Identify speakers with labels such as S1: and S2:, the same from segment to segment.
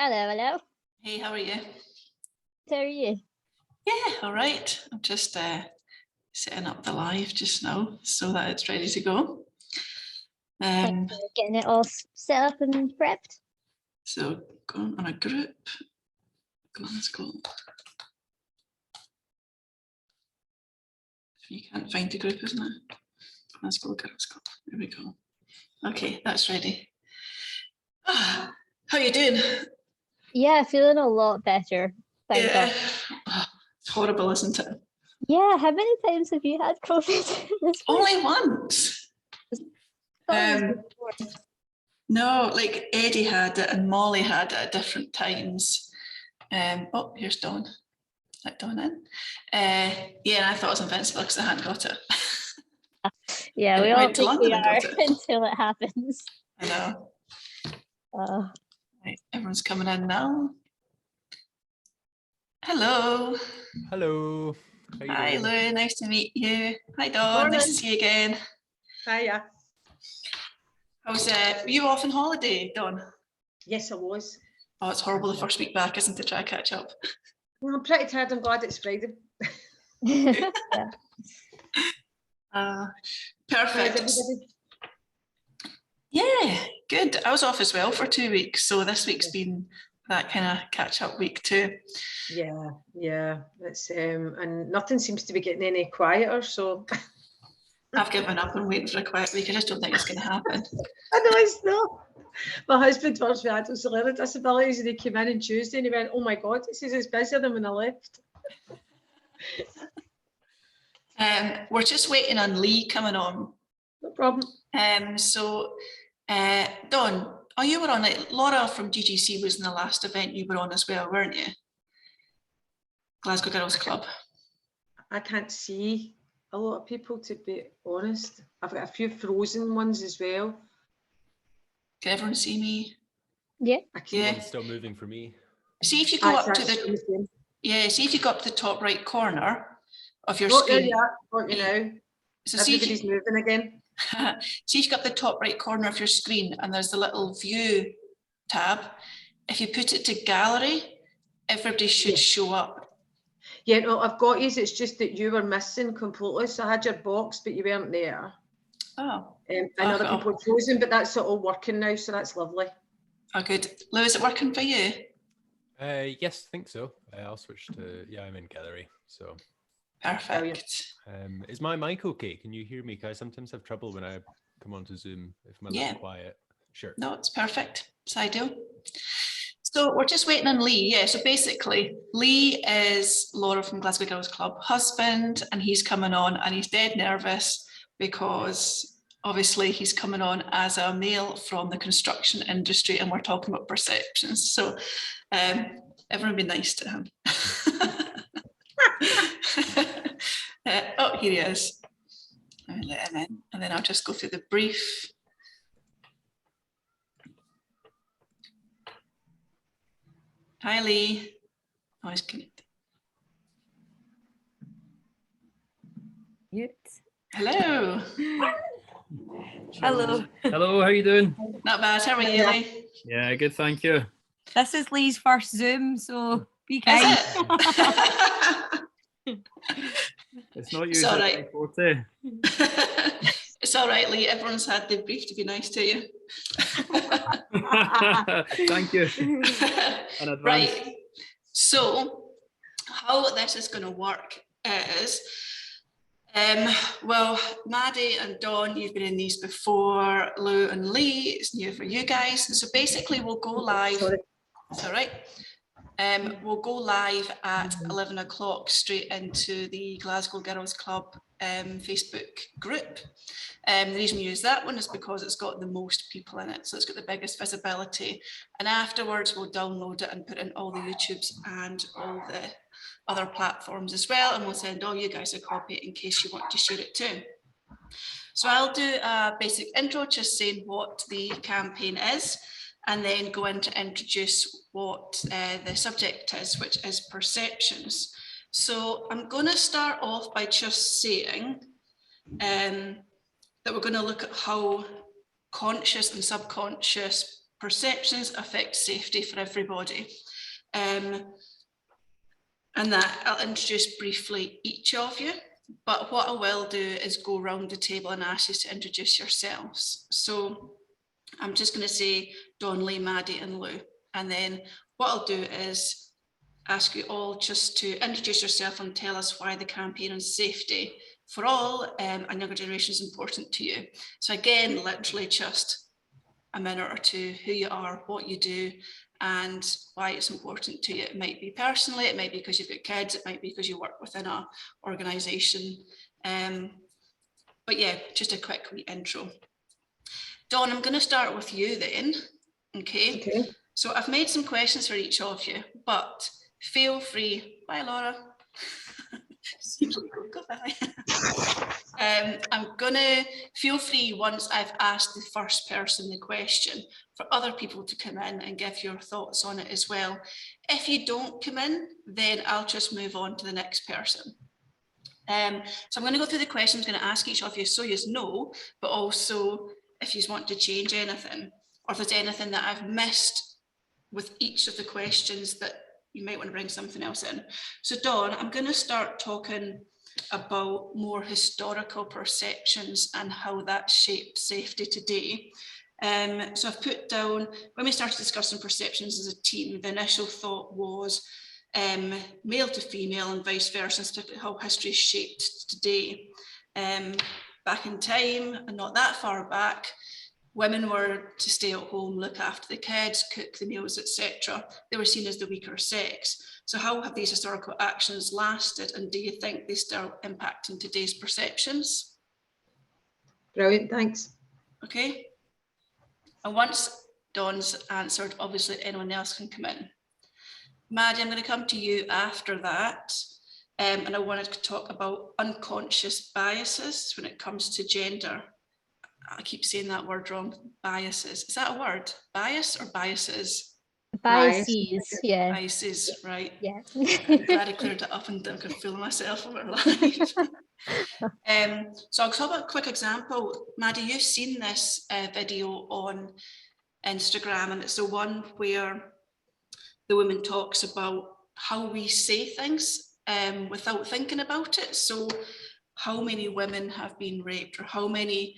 S1: Hello.
S2: Hey, how are you?
S1: How are you?
S2: Yeah, all right. I'm just setting up the live just now so that it's ready to go.
S1: Getting it all set up and prepped.
S2: So going on a group, Glasgow. You can't find the group, isn't it? Glasgow Girls Club. There we go. Okay, that's ready. How are you doing?
S1: Yeah, feeling a lot better. Thank God.
S2: It's horrible, isn't it?
S1: Yeah, how many times have you had COVID?
S2: Only once. No, like Eddie had it and Molly had it at different times. Oh, here's Dawn. Let Dawn in. Yeah, I thought it was invincible because I hadn't got it.
S1: Yeah, we all think we are until it happens.
S2: I know. Right, everyone's coming in now. Hello.
S3: Hello.
S2: Hi, Lou. Nice to meet you. Hi, Dawn. Morning. Nice to see you again.
S4: Hiya.
S2: How's were you off on holiday, Dawn?
S4: Yes, I was.
S2: Oh, it's horrible the first week back, isn't it? Try to catch up.
S4: Well, I'm pretty tired. I'm glad it's Friday.
S2: Perfect. Yeah, good. I was off as well for 2 weeks, so this week's been that kind of catch-up week too.
S4: Yeah. It's and nothing seems to be getting any quieter. So
S2: I've given up and waiting for a quiet week. I just don't think it's going to happen.
S4: I know it's not. My husband works with adults with learning disabilities, and he came in on Tuesday and he went, "Oh my God, he says it's busier than when I left."
S2: We're just waiting on Lee coming on.
S4: No problem.
S2: Dawn, you were on it. Laura from GGC was in the last event you were on as well, weren't you? Glasgow Girls Club.
S4: I can't see a lot of people, to be honest. I've got a few frozen ones as well.
S2: Can everyone see me?
S1: Yeah.
S3: It's still moving for me.
S2: See if you go up to the see if you go up to the top right corner of your screen.
S4: There you are. Got you now.
S2: So
S4: everybody's moving again.
S2: See if you go up the top right corner of your screen and there's the little view tab. If you put it to gallery, everybody should show up.
S4: Yeah, no, I've got you. It's just that you were missing completely. So I had your box, but you weren't there.
S2: Oh.
S4: And other people were frozen, but that's all working now, so that's lovely.
S2: Oh, good. Lou, is it working for you?
S3: Yes, I think so. I'll switch to, I'm in gallery, so.
S2: Perfect.
S3: Is my mic okay? Can you hear me? Because I sometimes have trouble when I come onto Zoom if I'm a little quiet. Sure.
S2: No, it's perfect. It's ideal. So we're just waiting on Lee. Yeah, so basically Lee is Laura from Glasgow Girls Club husband, and he's coming on and he's dead nervous because obviously he's coming on as a male from the construction industry and we're talking about perceptions. So everyone be nice to him. Oh, here he is. Let me let him in and then I'll just go through the brief. Hi, Lee. Oh, he's connected.
S5: Mute.
S2: Hello.
S5: Hello.
S6: Hello, how are you doing?
S2: Not bad. How are you, Lee?
S6: Yeah, good, thank you.
S5: This is Lee's first Zoom, so be kind.
S6: It's not usually my forte.
S2: It's all right, Lee. Everyone's had the brief to be nice to you.
S6: Thank you.
S2: Right. So how this is going to work is, well, Maddie and Dawn, you've been in these before. Lou and Lee, it's new for you guys. So basically we'll go live.
S4: Sorry.
S2: It's all right. We'll go live at 11 o'clock straight into the Glasgow Girls Club Facebook group. The reason we use that one is because it's got the most people in it, so it's got the biggest visibility. And afterwards, we'll download it and put in all the YouTubes and all the other platforms as well, and we'll send all you guys a copy in case you want to share it too. So I'll do a basic intro, just saying what the campaign is, and then go in to introduce what the subject is, which is perceptions. So I'm going to start off by just saying that we're going to look at how conscious and subconscious perceptions affect safety for everybody. And that I'll introduce briefly each of you, but what I will do is go around the table and ask you to introduce yourselves. So I'm just going to say Dawn, Lee, Maddie and Lou, and then what I'll do is ask you all just to introduce yourself and tell us why the campaign on safety for all and younger generation is important to you. So again, literally just a minute or two, who you are, what you do, and why it's important to you. It might be personally, it might be because you've got kids, it might be because you work within an organisation. But yeah, just a quick wee intro. Dawn, I'm going to start with you then. Okay. So I've made some questions for each of you, but feel free. Bye, Laura. Goodbye. I'm gonna feel free once I've asked the first person the question for other people to come in and give your thoughts on it as well. If you don't come in, then I'll just move on to the next person. So I'm going to go through the questions. I'm going to ask each of you so you know, but also if you want to change anything, or if there's anything that I've missed with each of the questions that you might want to bring something else in. So Dawn, I'm going to start talking about more historical perceptions and how that shaped safety today. So I've put down, when we started discussing perceptions as a team, the initial thought was male to female and vice versa, and how history is shaped today. Back in time, and not that far back, women were to stay at home, look after the kids, cook the meals, etc. They were seen as the weaker sex. So how have these historical actions lasted, and do you think they still impacting today's perceptions?
S4: Brilliant, thanks.
S2: Okay. And once Dawn's answered, obviously anyone else can come in. Maddie, I'm going to come to you after that. And I wanted to talk about unconscious biases when it comes to gender. I keep saying that word wrong, biases. Is that a word? Bias or biases?
S1: Biases, yeah.
S2: Biases, right.
S1: Yeah.
S2: I'm glad I cleared it up and I could feel myself on our live. So I'll talk about a quick example. Maddie, you've seen this video on Instagram, and it's the one where the woman talks about how we say things without thinking about it. So how many women have been raped, or how many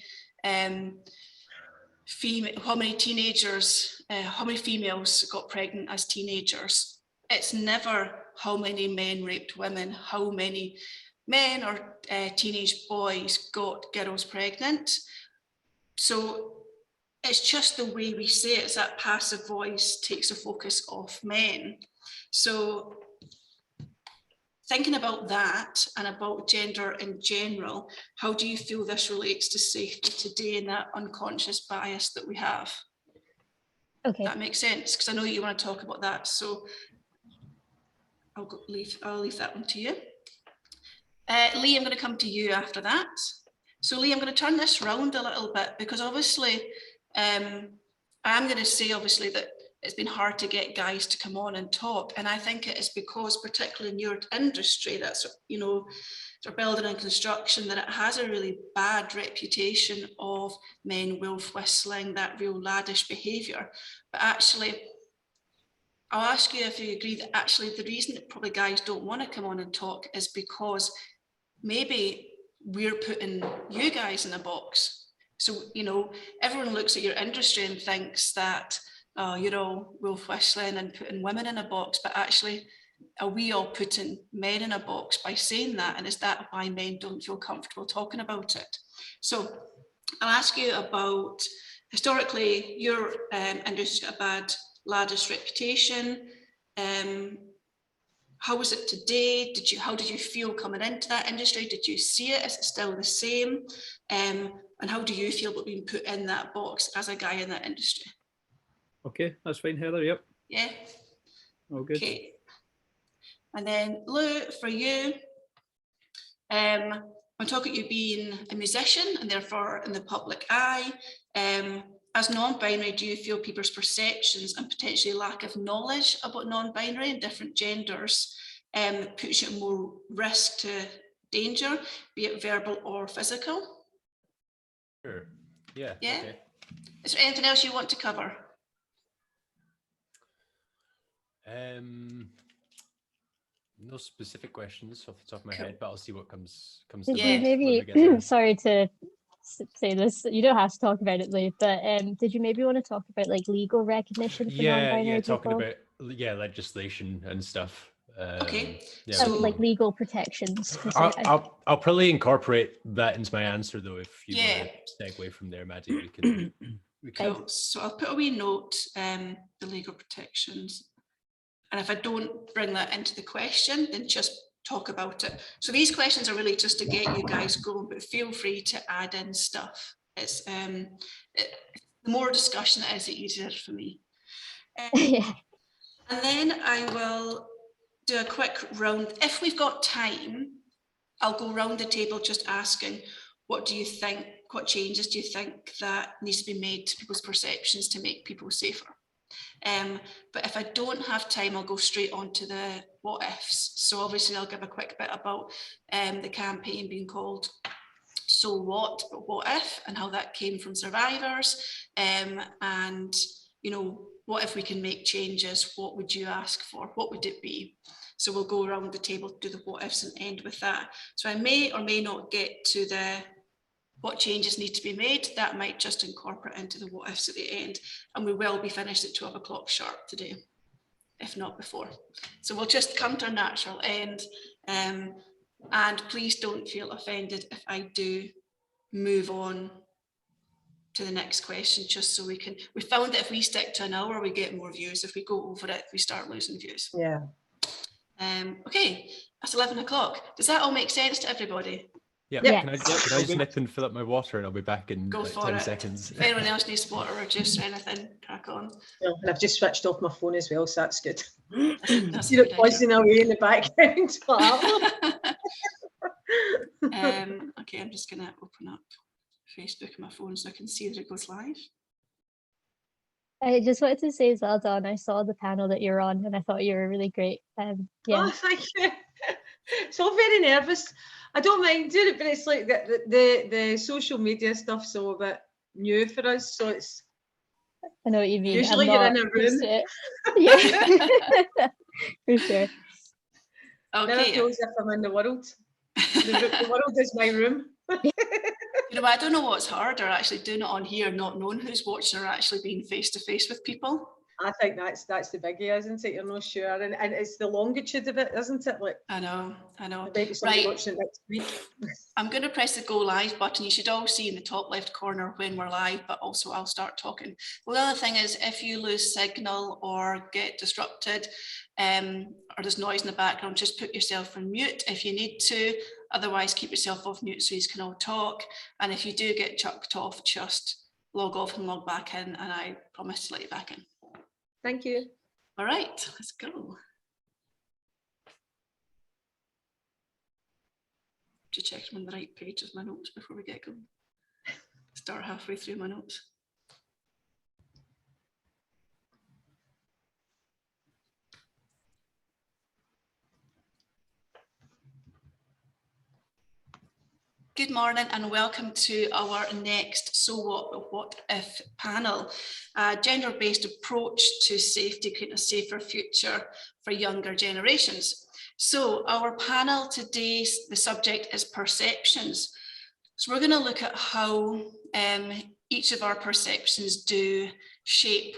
S2: teenagers, how many females got pregnant as teenagers. It's never how many men raped women, how many men or teenage boys got girls pregnant. So it's just the way we say it. It's that passive voice takes the focus off men. So thinking about that and about gender in general, how do you feel this relates to safety today and that unconscious bias that we have?
S1: Okay.
S2: That makes sense, because I know you want to talk about that. So I'll leave that one to you. Lee, I'm going to come to you after that. So Lee, I'm going to turn this round a little bit, because obviously I'm going to say obviously that it's been hard to get guys to come on and talk. And I think it is because, particularly in your industry, that's, you know, for building and construction, that it has a really bad reputation of men wolf whistling, that real laddish behaviour. But actually, I'll ask you if you agree that actually the reason that probably guys don't want to come on and talk is because maybe we're putting you guys in a box. So, you know, everyone looks at your industry and thinks that, you know, wolf whistling and putting women in a box, but actually are we all putting men in a box by saying that? And is that why men don't feel comfortable talking about it? So I'll ask you about, historically, your industry's got a bad laddish reputation. How was it today? How did you feel coming into that industry? Did you see it? Is it still the same? And how do you feel about being put in that box as a guy in that industry?
S6: Okay, that's fine, Heather. Yep.
S2: Yeah.
S6: All good.
S2: Okay. And then Lou, for you, I'm talking about you being a musician and therefore in the public eye. As non-binary, do you feel people's perceptions and potentially lack of knowledge about non-binary and different genders puts you at more risk to danger, be it verbal or physical?
S3: Sure. Yeah.
S2: Yeah.
S3: Okay.
S2: Is there anything else you want to cover?
S3: No specific questions off the top of my head, but I'll see what comes to
S1: Did
S3: mind.
S1: you
S3: when we
S1: maybe,
S3: get there.
S1: sorry to say this, you don't have to talk about it, Lou, but did you maybe want to talk about like legal recognition for non-binary
S3: talking
S1: people?
S3: about legislation and stuff.
S2: Okay,
S3: Yeah,
S2: so
S1: like legal protections.
S3: I'll probably incorporate that into my answer though. If you
S2: Yeah.
S3: want to segue from there, Maddie, we can.
S2: Cool. So I'll put a wee note, the legal protections. And if I don't bring that into the question, then just talk about it. So these questions are really just to get you guys going, but feel free to add in stuff. It's the more discussion it is, the easier for me.
S1: Yeah.
S2: And then I will do a quick round. If we've got time, I'll go round the table just asking, what do you think, what changes do you think that needs to be made to people's perceptions to make people safer? But if I don't have time, I'll go straight on to the what ifs. So obviously I'll give a quick bit about the campaign being called So What, but What If, and how that came from survivors. And, you know, what if we can make changes? What would you ask for? What would it be? So we'll go around the table, do the what ifs and end with that. So I may or may not get to the what changes need to be made. That might just incorporate into the what ifs at the end. And we will be finished at 12 o'clock sharp today, if not before. So we'll just come to a natural end. And please don't feel offended if I do move on to the next question, just so we found that if we stick to an hour, we get more views. If we go over it, we start losing views.
S4: Yeah.
S2: Okay, that's 11 o'clock. Does that all make sense to everybody?
S3: Yeah.
S1: Yeah.
S3: Can I just nip and fill up my water and I'll be back in
S2: Go
S3: like
S2: for
S3: 10
S2: it.
S3: seconds.
S2: If anyone else needs water or juice or anything, crack on.
S4: Yeah, and I've just switched off my phone as well, so that's good.
S2: That's
S4: See it buzzing away in the background.
S2: Okay, I'm just going to open up Facebook on my phone so I can see that it goes live.
S1: I just wanted to say as well, Dawn, I saw the panel that you're on and I thought you were really great. Yeah.
S4: Oh, thank you. So very nervous. I don't mind doing it, but it's like the social media stuff's all a bit new for us, so it's.
S1: I know what you mean.
S4: Usually you're in a room.
S1: Yeah, for sure.
S2: Okay.
S4: Then I feel as if I'm in the world. The world is my room.
S2: You know, I don't know what's harder, actually doing it on here, not knowing who's watching, or actually being face to face with people.
S4: I think that's the biggie, isn't it? You're not sure, and it's the longitude of it, isn't it? Like
S2: I know.
S4: maybe somebody
S2: Right.
S4: watching it next week.
S2: I'm going to press the go live button. You should all see in the top left corner when we're live, but also I'll start talking. Well, the other thing is, if you lose signal or get disrupted, or there's noise in the background, just put yourself on mute if you need to. Otherwise, keep yourself off mute so you can all talk. And if you do get chucked off, just log off and log back in, and I promise to let you back in.
S4: Thank you.
S2: All right, let's go. To check I'm on the right page of my notes before we get going. Start halfway through my notes. Good morning and welcome to our next So What If panel, a gender-based approach to safety, creating a safer future for younger generations. So our panel today, the subject is perceptions. So we're going to look at how each of our perceptions do shape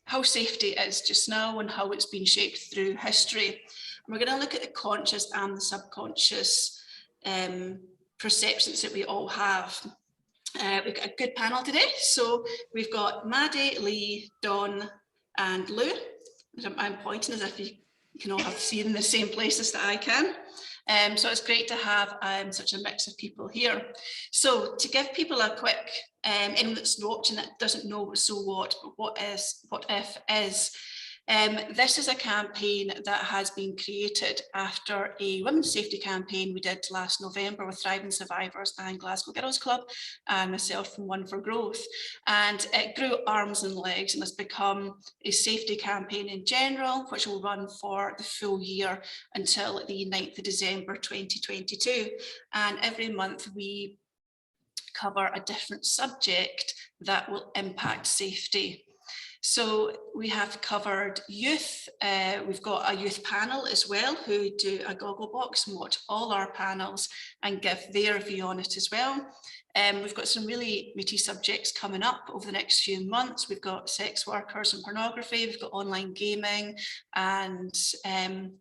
S2: how safety is just now and how it's been shaped through history. And we're going to look at the conscious and the subconscious perceptions that we all have. We've got a good panel today. So we've got Maddie, Lee, Dawn and Lou. I'm pointing as if you can all have seen in the same places that I can. So it's great to have such a mix of people here. So to give people a quick, anyone that's watching that doesn't know what So What, but what if is, this is a campaign that has been created after a women's safety campaign we did last November with Thriving Survivors and Glasgow Girls Club and myself from One for Growth. And it grew arms and legs and has become a safety campaign in general, which will run for the full year until the 9th of December 2022. And every month we cover a different subject that will impact safety. So we have covered youth. We've got a youth panel as well who do a goggle box and watch all our panels and give their view on it as well. We've got some really meaty subjects coming up over the next few months. We've got sex workers and pornography, we've got online gaming and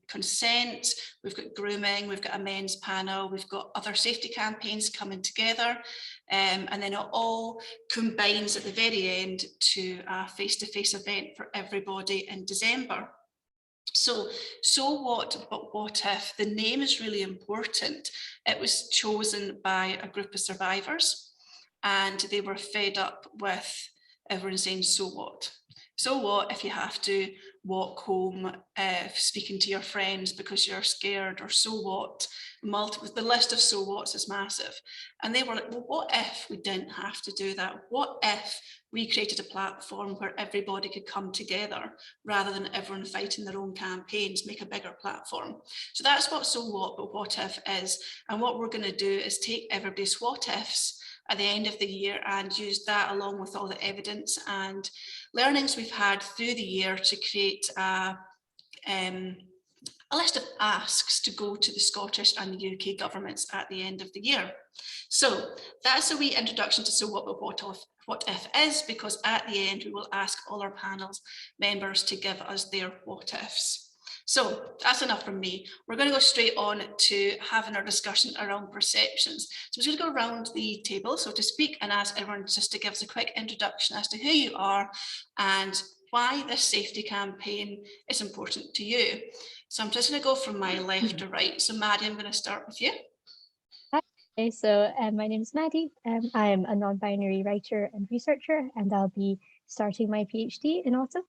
S2: consent, we've got grooming, we've got a men's panel, we've got other safety campaigns coming together, and then it all combines at the very end to a face-to-face event for everybody in December. So what, but what if? The name is really important. It was chosen by a group of survivors and they were fed up with everyone saying, so what? So what if you have to walk home speaking to your friends because you're scared, or so what? The list of so what's is massive. And they were like, well, what if we didn't have to do that? What if we created a platform where everybody could come together rather than everyone fighting their own campaigns, make a bigger platform? So that's what so what, but what if is. And what we're going to do is take everybody's what ifs at the end of the year and use that along with all the evidence and learnings we've had through the year to create a list of asks to go to the Scottish and the UK governments at the end of the year. So that's a wee introduction to so what, but what if is, because at the end we will ask all our panels members to give us their what ifs. So that's enough from me. We're going to go straight on to having our discussion around perceptions. So I'm just going to go around the table, so to speak, and ask everyone just to give us a quick introduction as to who you are and why this safety campaign is important to you. So I'm just going to go from my left to right. So Maddie, I'm going to start with you.
S1: Okay, so my name is Maddie. I am a non-binary writer and researcher, and I'll be starting my PhD in autumn.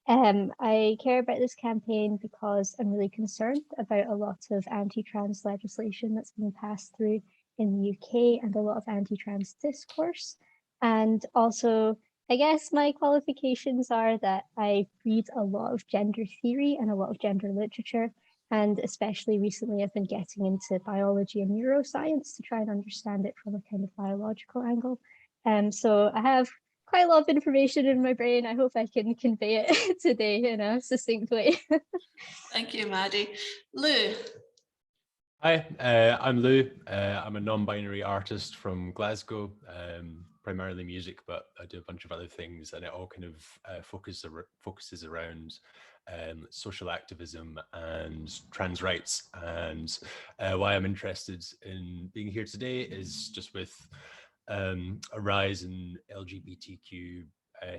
S1: I care about this campaign because I'm really concerned about a lot of anti-trans legislation that's being passed through in the UK and a lot of anti-trans discourse. And also, I guess my qualifications are that I read a lot of gender theory and a lot of gender literature. And especially recently, I've been getting into biology and neuroscience to try and understand it from a kind of biological angle. So I have quite a lot of information in my brain. I hope I can convey it today in a succinct way.
S2: Thank you, Maddie. Lou.
S3: Hi, I'm Lou. I'm a non-binary artist from Glasgow, primarily music, but I do a bunch of other things, and it all kind of focuses around social activism and trans rights. And why I'm interested in being here today is just with a rise in LGBTQ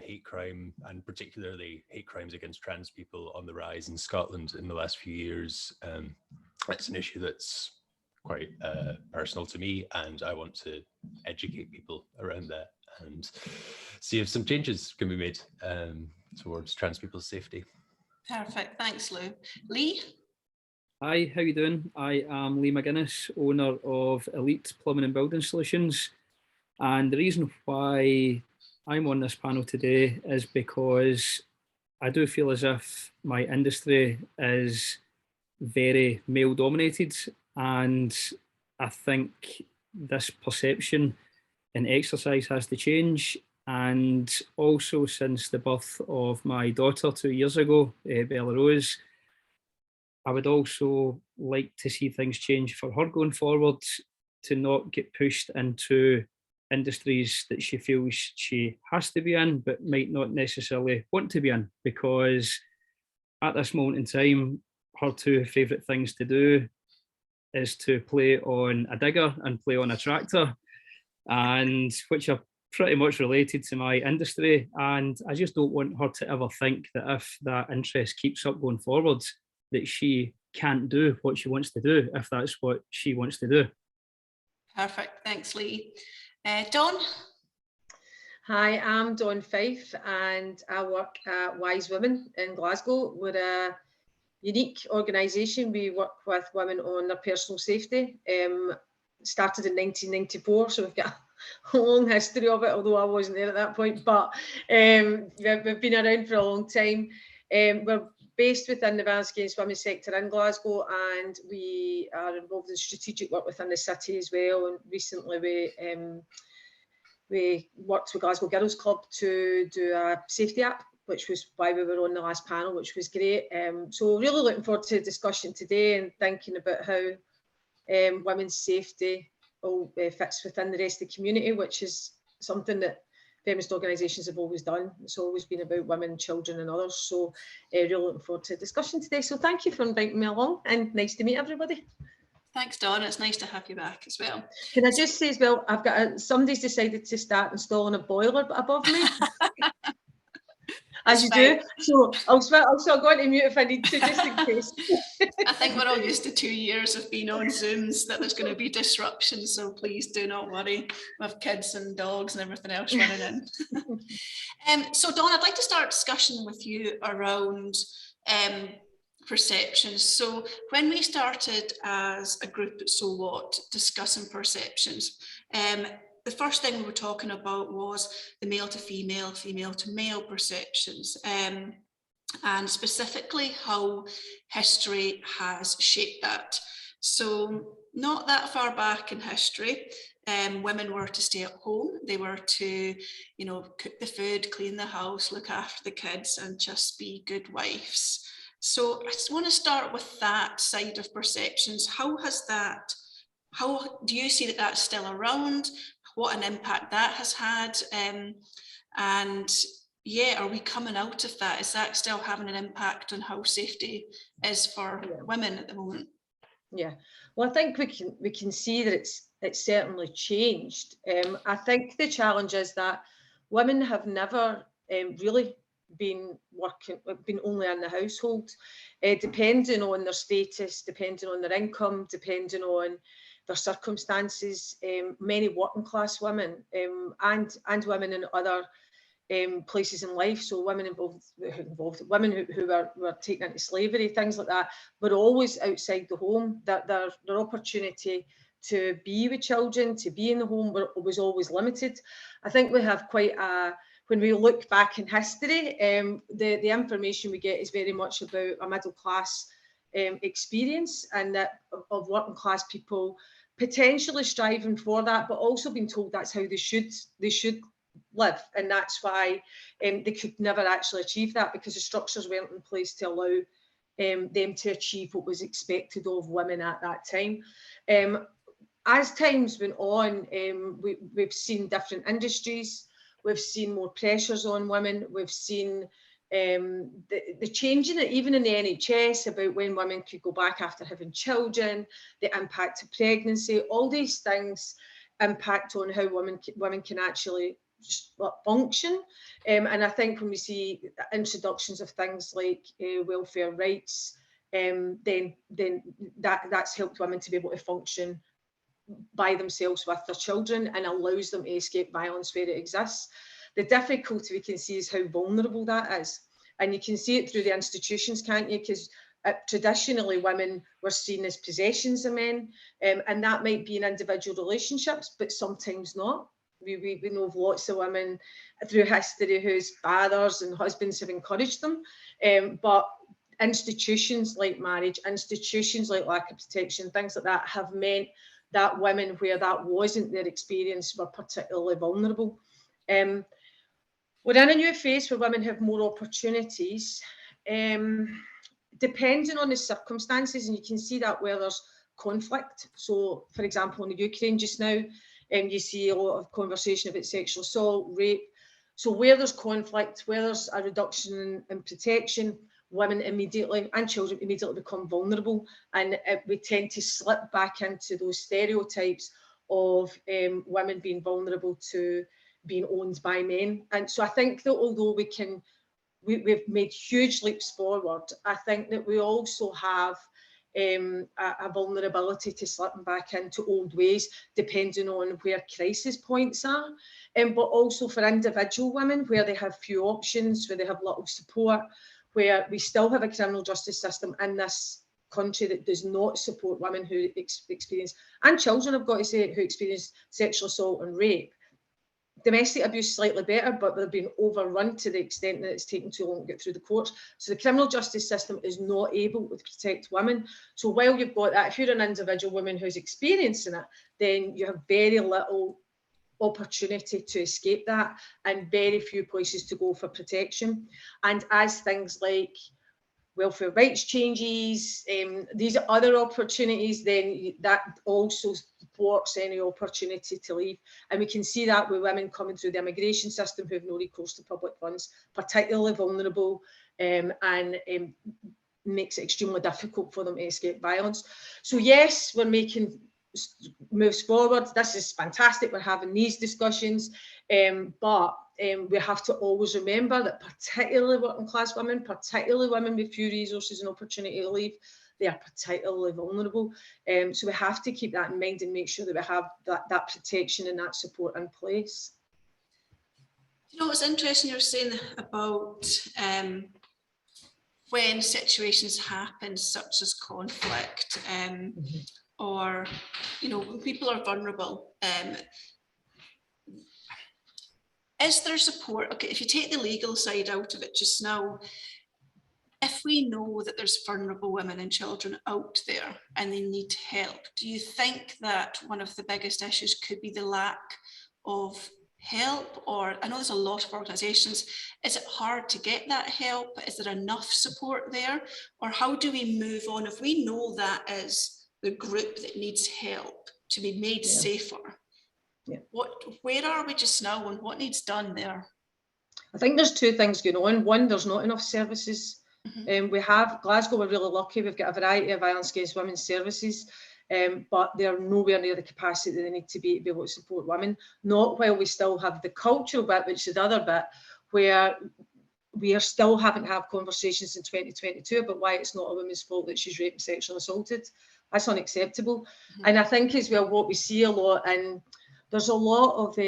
S3: hate crime, and particularly hate crimes against trans people on the rise in Scotland in the last few years. It's an issue that's quite personal to me, and I want to educate people around that and see if some changes can be made towards trans people's safety.
S2: Perfect, thanks Lou. Lee?
S6: Hi, how you doing? I am Lee Maginess, owner of Eleete Plumbing and Building Solutions. And the reason why I'm on this panel today is because I do feel as if my industry is very male dominated, and I think this perception and exercise has to change. And also, since the birth of my daughter 2 years ago, Bella Rose, I would also like to see things change for her going forward, to not get pushed into industries that she feels she has to be in, but might not necessarily want to be in, because at this moment in time, her two favourite things to do is to play on a digger and play on a tractor, and which are pretty much related to my industry. And I just don't want her to ever think that if that interest keeps up going forward, that she can't do what she wants to do, if that's what she wants to do.
S2: Perfect, thanks Lee. Dawn?
S4: Hi, I'm Dawn Fyfe, and I work at Wise Women in Glasgow. We're a unique organisation. We work with women on their personal safety. Started in 1994, so we've got a long history of it, although I wasn't there at that point, but we've been around for a long time. We're based within the violence against women sector in Glasgow, and we are involved in strategic work within the city as well. And recently we worked with Glasgow Girls Club to do a safety app which was why we were on the last panel, which was great. So really looking forward to the discussion today and thinking about how women's safety all fits within the rest of the community, which is something that feminist organisations have always done. It's always been about women, children and others. So really looking forward to the discussion today. So thank you for inviting me along and nice to meet everybody.
S2: Thanks, Dawn. It's nice to have you back as well.
S4: Can I just say as well, I've got somebody's decided to start installing a boiler above me. As you do. So I'll go into mute if I need to, just in case.
S2: I think we're all used to 2 years of being on Zooms, that there's going to be disruption, so please do not worry. We have kids and dogs and everything else running in. So Dawn, I'd like to start a discussion with you around perceptions. So when we started as a group at So What discussing perceptions, the first thing we were talking about was the male to female, female to male perceptions, and specifically how history has shaped that. So not that far back in history, women were to stay at home. They were to, cook the food, clean the house, look after the kids, and just be good wives. So I just want to start with that side of perceptions. How do you see that that's still around? What an impact that has had, and are we coming out of that? Is that still having an impact on how safety is for women at the moment? Yeah,
S4: well, I think we can see that it's certainly changed. I think the challenge is that women have never really been only in the household, depending on their status, depending on their income, depending on their circumstances. Many working class women and women in other places in life, so women women who were taken into slavery, things like that, were always outside the home. That their opportunity to be with children, to be in the home, was always limited. I think we have quite a, when we look back in history, the information we get is very much about a middle class experience, and that of working class people potentially striving for that, but also being told that's how they should live, and that's why they could never actually achieve that, because the structures weren't in place to allow them to achieve what was expected of women at that time. As times went on, we've seen different industries, we've seen more pressures on women, we've seen the changing, even in the NHS, about when women could go back after having children, the impact of pregnancy. All these things impact on how women can actually function, and I think when we see introductions of things like welfare rights, then that's helped women to be able to function by themselves with their children, and allows them to escape violence where it exists. The difficulty we can see is how vulnerable that is, and you can see it through the institutions, can't you? Because traditionally women were seen as possessions of men, and that might be in individual relationships, but sometimes not. We know of lots of women through history whose fathers and husbands have encouraged them, but institutions like marriage, institutions like lack of protection, things like that, have meant that women where that wasn't their experience were particularly vulnerable. We're in a new phase where women have more opportunities, depending on the circumstances, and you can see that where there's conflict. So, for example, in the Ukraine just now, you see a lot of conversation about sexual assault, rape. So where there's conflict, where there's a reduction in protection, women immediately, and children immediately, become vulnerable, and we tend to slip back into those stereotypes of women being vulnerable to being owned by men. And so I think that although we've made huge leaps forward, I think that we also have a vulnerability to slipping back into old ways, depending on where crisis points are, but also for individual women where they have few options, where they have little support, where we still have a criminal justice system in this country that does not support women who experience, and children, I've got to say, who experience sexual assault and rape. Domestic abuse slightly better, but they've been overrun to the extent that it's taken too long to get through the courts. So the criminal justice system is not able to protect women. So while you've got that, if you're an individual woman who's experiencing it, then you have very little opportunity to escape that, and very few places to go for protection. And as things like welfare rights changes, these other opportunities, then that also thwarts any opportunity to leave. And we can see that with women coming through the immigration system who have no recourse to public funds, particularly vulnerable, and makes it extremely difficult for them to escape violence. So yes, we're making moves forward. This is fantastic. We're having these discussions, but we have to always remember that particularly working class women, particularly women with few resources and opportunity to leave, they are particularly vulnerable. So we have to keep that in mind and make sure that we have that protection and that support in place.
S2: You know, it's interesting you're saying about when situations happen, such as conflict, or, you know, when people are vulnerable, is there support? Okay, if you take the legal side out of it just now, if we know that there's vulnerable women and children out there and they need help, do you think that one of the biggest issues could be the lack of help? Or I know there's a lot of organisations. Is it hard to get that help? Is there enough support there? Or how do we move on if we know that is the group that needs help to be made safer? Where are we just now and what needs done there?
S4: I think there's two things going on. One, there's not enough services. We have Glasgow, we're really lucky, we've got a variety of violence against women's services, but they're nowhere near the capacity they need to be able to support women. Not while we still have the cultural bit, which is the other bit, where we are still having to have conversations in 2022 about why it's not a woman's fault that she's raped and sexually assaulted. That's unacceptable. And I think as well what we see a lot, and there's a lot of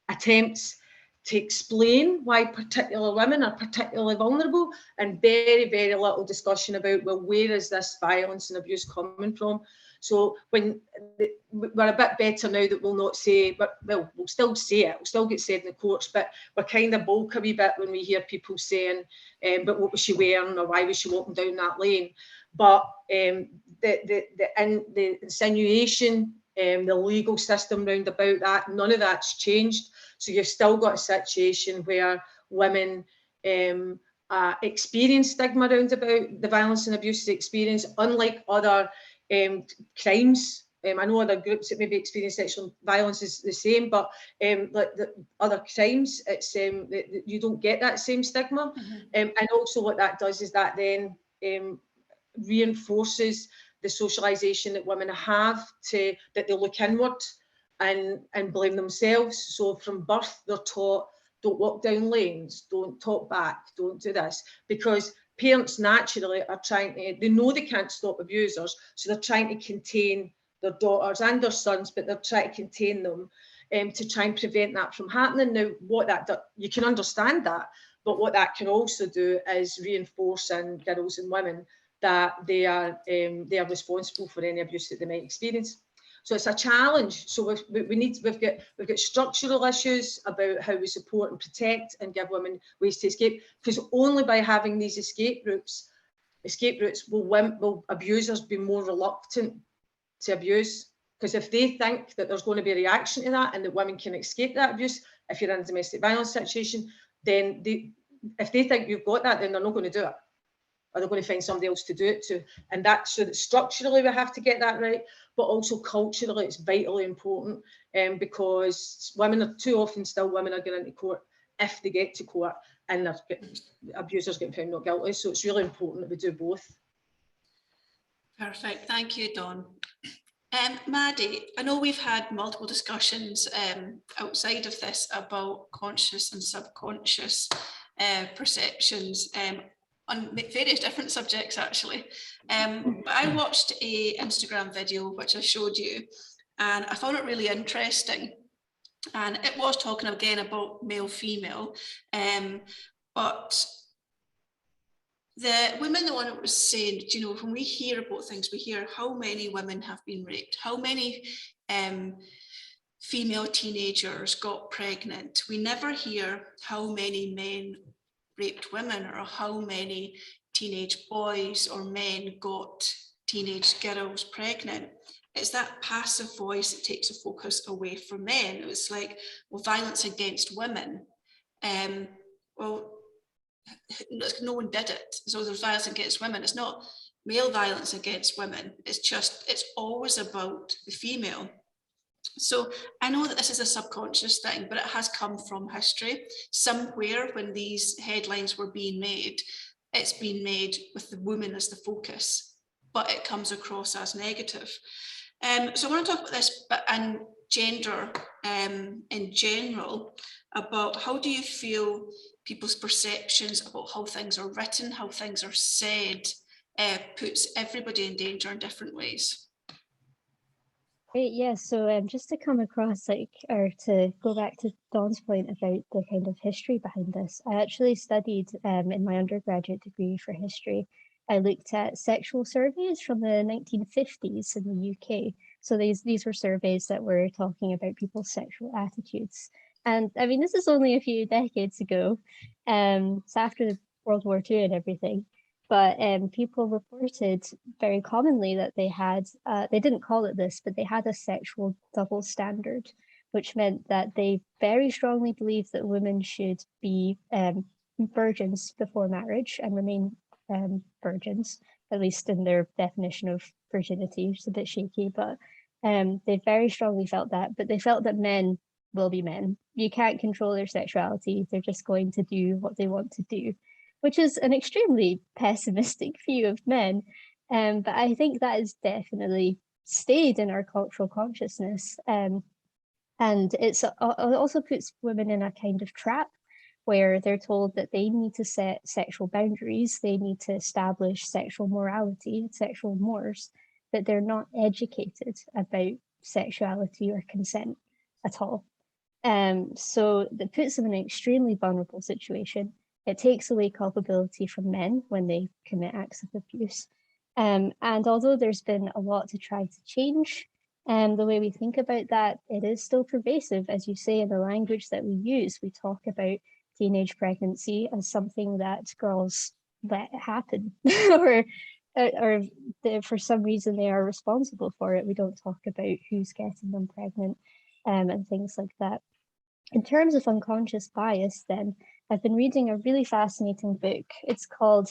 S4: attempts to explain why particular women are particularly vulnerable, and very, very little discussion about, well, where is this violence and abuse coming from? So when we're a bit better now that we'll not say, but well, we'll still say it, we'll still get said in the courts, but we're kind of balk a wee bit when we hear people saying, but what was she wearing, or why was she walking down that lane? But the insinuation, the legal system round about that, none of that's changed. So you've still got a situation where women experience stigma around about the violence and abuse they experience, unlike other crimes. I know other groups that maybe experience sexual violence is the same, but like the other crimes, it's you don't get that same stigma. And also what that does is that then reinforces the socialisation that women have that they look inward and blame themselves. So from birth, they're taught, don't walk down lanes, don't talk back, don't do this, because parents naturally are trying to, they know they can't stop abusers, so they're trying to contain their daughters and their sons, but they're trying to contain them to try and prevent that from happening. Now, what that does, you can understand that, but what that can also do is reinforce in girls and women that they are responsible for any abuse that they might experience. So it's a challenge. So we've got structural issues about how we support and protect and give women ways to escape, because only by having these escape routes will abusers be more reluctant to abuse. Because if they think that there's going to be a reaction to that and that women can escape that abuse, if you're in a domestic violence situation, then if they think you've got that, then they're not going to do it, or they're going to find somebody else to do it to. And that's so that structurally we have to get that right, but also culturally it's vitally important, because women are too often still, women are going into court, if they get to court, and abusers getting found not guilty. So it's really important that we do both.
S2: Perfect, thank you, Dawn. Maddie, I know we've had multiple discussions outside of this about conscious and subconscious perceptions on various different subjects, actually. But I watched an Instagram video which I showed you, and I found it really interesting. And it was talking again about male-female, but the women, the one that was saying, you know, when we hear about things, we hear how many women have been raped, how many female teenagers got pregnant. We never hear how many men raped women, or how many teenage boys or men got teenage girls pregnant. It's that passive voice that takes the focus away from men. It was like, well, violence against women. Well, no one did it. So there's violence against women. It's not male violence against women. It's always about the female. So I know that this is a subconscious thing, but it has come from history. Somewhere when these headlines were being made, it's been made with the woman as the focus, but it comes across as negative. So I want to talk about this and gender in general, about how do you feel people's perceptions about how things are written, how things are said, puts everybody in danger in different ways.
S1: Great, yeah. So just to come across, or to go back to Dawn's point about the kind of history behind this, I actually studied in my undergraduate degree for history. I looked at sexual surveys from the 1950s in the UK. So these were surveys that were talking about people's sexual attitudes. And I mean, this is only a few decades ago. It's after World War II and everything. But people reported very commonly that they had, they didn't call it this, but they had a sexual double standard, which meant that they very strongly believed that women should be virgins before marriage and remain virgins, at least in their definition of virginity, which is a bit shaky, but they very strongly felt that, but they felt that men will be men. You can't control their sexuality. They're just going to do what they want to do, which is an extremely pessimistic view of men. But I think that has definitely stayed in our cultural consciousness. And it also puts women in a kind of trap where they're told that they need to set sexual boundaries, they need to establish sexual morality, sexual mores, that they're not educated about sexuality or consent at all. So that puts them in an extremely vulnerable situation. It takes away culpability from men when they commit acts of abuse. And although there's been a lot to try to change, the way we think about that, it is still pervasive. As you say, in the language that we use, we talk about teenage pregnancy as something that girls let happen, or for some reason they are responsible for it. We don't talk about who's getting them pregnant and things like that. In terms of unconscious bias, then, I've been reading a really fascinating book. It's called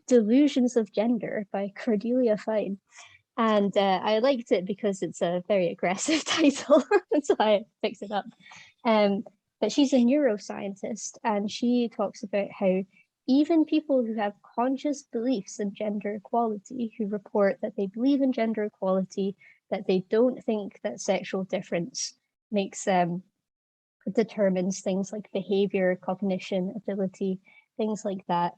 S1: Delusions of Gender by Cordelia Fine. And I liked it because it's a very aggressive title. That's why I picked it up. But she's a neuroscientist, and she talks about how even people who have conscious beliefs in gender equality, who report that they believe in gender equality, that they don't think that sexual difference determines things like behavior, cognition, ability, things like that,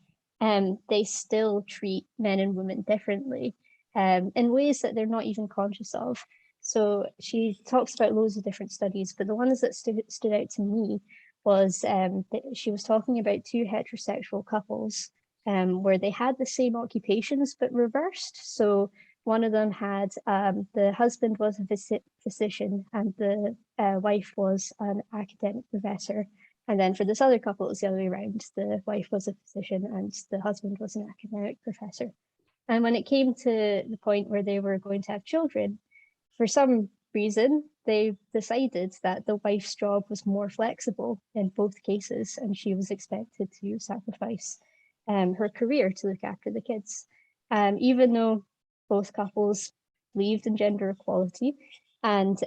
S1: they still treat men and women differently in ways that they're not even conscious of. So she talks about loads of different studies, but the ones that stood out to me was that she was talking about two heterosexual couples where they had the same occupations but reversed. So one of them had, the husband was a physician and the wife was an academic professor. And then for this other couple, it was the other way around. The wife was a physician and the husband was an academic professor. And when it came to the point where they were going to have children, for some reason, they decided that the wife's job was more flexible in both cases, and she was expected to sacrifice her career to look after the kids. Even though both couples believed in gender equality and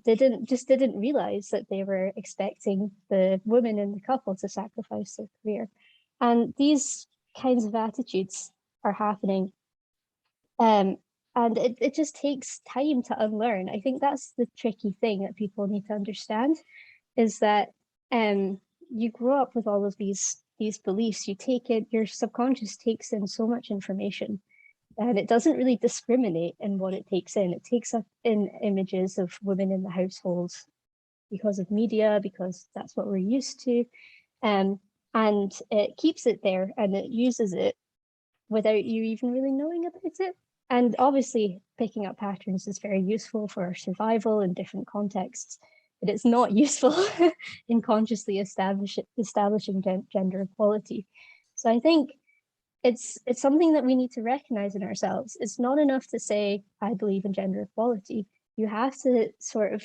S1: didn't realize that they were expecting the women in the couple to sacrifice their career. And these kinds of attitudes are happening. And it just takes time to unlearn. I think that's the tricky thing that people need to understand, is that you grow up with all of these beliefs. You take it, your subconscious takes in so much information, and it doesn't really discriminate in what it takes in. It takes up in images of women in the household because of media, because that's what we're used to. And it keeps it there and it uses it without you even really knowing about it. And obviously picking up patterns is very useful for our survival in different contexts, but it's not useful in consciously establishing gender equality. So I think it's something that we need to recognize in ourselves. It's not enough to say, I believe in gender equality. you have to sort of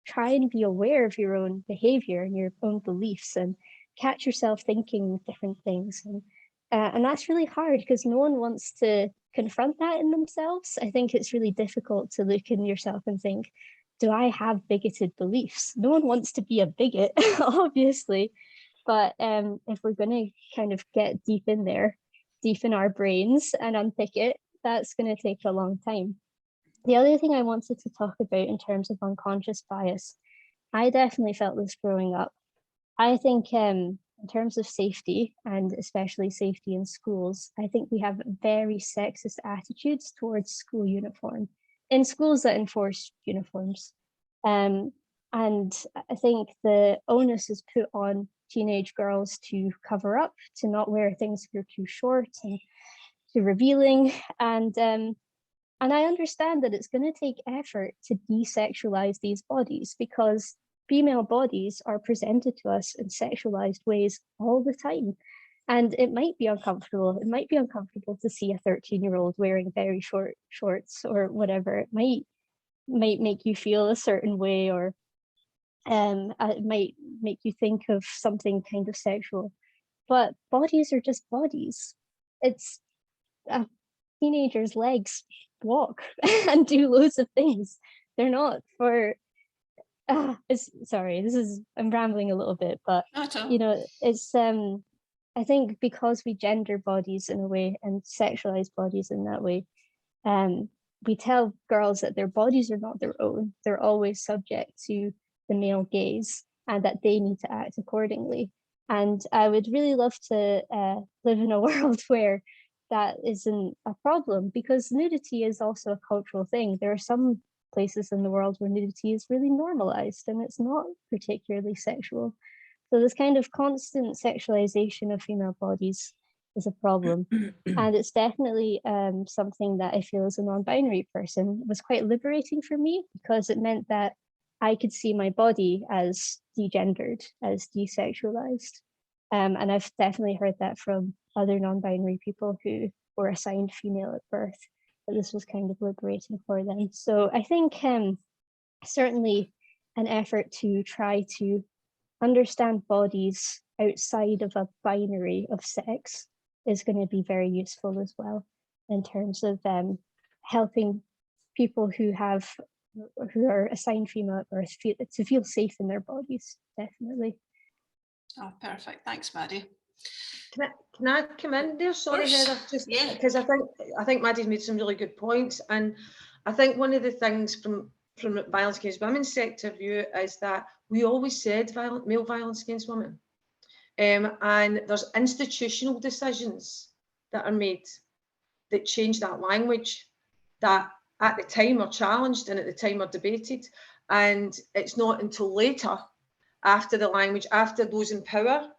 S1: try and be aware of your own behavior and your own beliefs and catch yourself thinking different things. And that's really hard because no one wants to confront that in themselves. I think it's really difficult to look in yourself and think, do I have bigoted beliefs? No one wants to be a bigot, obviously. But if we're going to kind of get deep in there, deep in our brains and unpick it, that's going to take a long time. The other thing I wanted to talk about in terms of unconscious bias, I definitely felt this growing up. I think in terms of safety, and especially safety in schools, I think we have very sexist attitudes towards school uniform in schools that enforce uniforms. And I think the onus is put on teenage girls to cover up, to not wear things that are too short and too revealing. And I understand that it's going to take effort to desexualize these bodies because female bodies are presented to us in sexualized ways all the time. And it might be uncomfortable. It might be uncomfortable to see a 13-year-old wearing very short shorts or whatever. It might make you feel a certain way, or it might make you think of something kind of sexual. But bodies are just bodies. It's a teenager's legs walk and do loads of things. They're not for I'm rambling a little bit, but you know, it's I think because we gender bodies in a way and sexualize bodies in that way, we tell girls that their bodies are not their own. They're always subject to the male gaze and that they need to act accordingly. And I would really love to live in a world where that isn't a problem, because nudity is also a cultural thing. There are some places in the world where nudity is really normalized and it's not particularly sexual. So this kind of constant sexualization of female bodies is a problem. And it's definitely something that I feel as a non-binary person was quite liberating for me, because it meant that I could see my body as degendered, as desexualized. And I've definitely heard that from other non-binary people who were assigned female at birth, that this was kind of liberating for them. So I think certainly an effort to try to understand bodies outside of a binary of sex is going to be very useful as well, in terms of helping people who are assigned female at birth to feel safe in their bodies, definitely.
S2: Oh, perfect. Thanks, Maddie.
S4: Can I come in there? Sorry, Heather, just because I think Maddie's made some really good points, and I think one of the things from violence against women sector view is that we always said male violence against women, and there's institutional decisions that are made that change that language that at the time are challenged and at the time are debated, and it's not until later, after the language, after those in power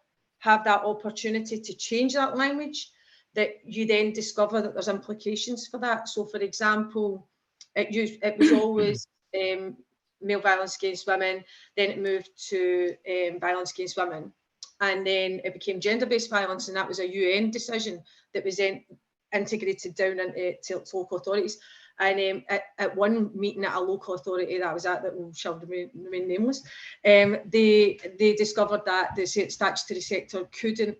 S4: have that opportunity to change that language, that you then discover that there's implications for that. So, for example, it was always male violence against women, then it moved to violence against women, and then it became gender-based violence, and that was a UN decision that was then integrated down into local authorities. And at one meeting at a local authority that I was at, that shall remain nameless, they discovered that the statutory sector didn't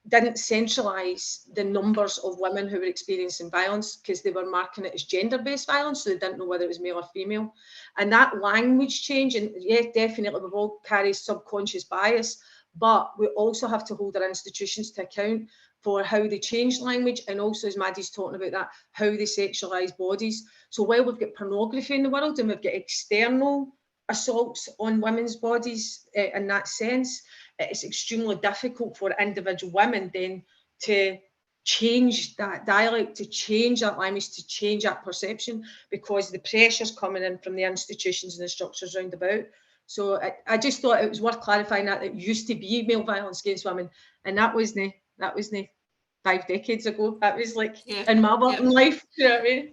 S4: centralise the numbers of women who were experiencing violence, because they were marking it as gender-based violence, so they didn't know whether it was male or female. And that language change, and yeah, definitely we've all carried subconscious bias, but we also have to hold our institutions to account for how they change language, and also, as Maddie's talking about that, how they sexualise bodies. So while we've got pornography in the world and we've got external assaults on women's bodies in that sense, it's extremely difficult for individual women then to change that dialect, to change that language, to change that perception, because the pressure's coming in from the institutions and the structures round about. So I just thought it was worth clarifying that it used to be male violence against women, and that wasn't 5 decades ago. That was like in my working life. You know what I mean?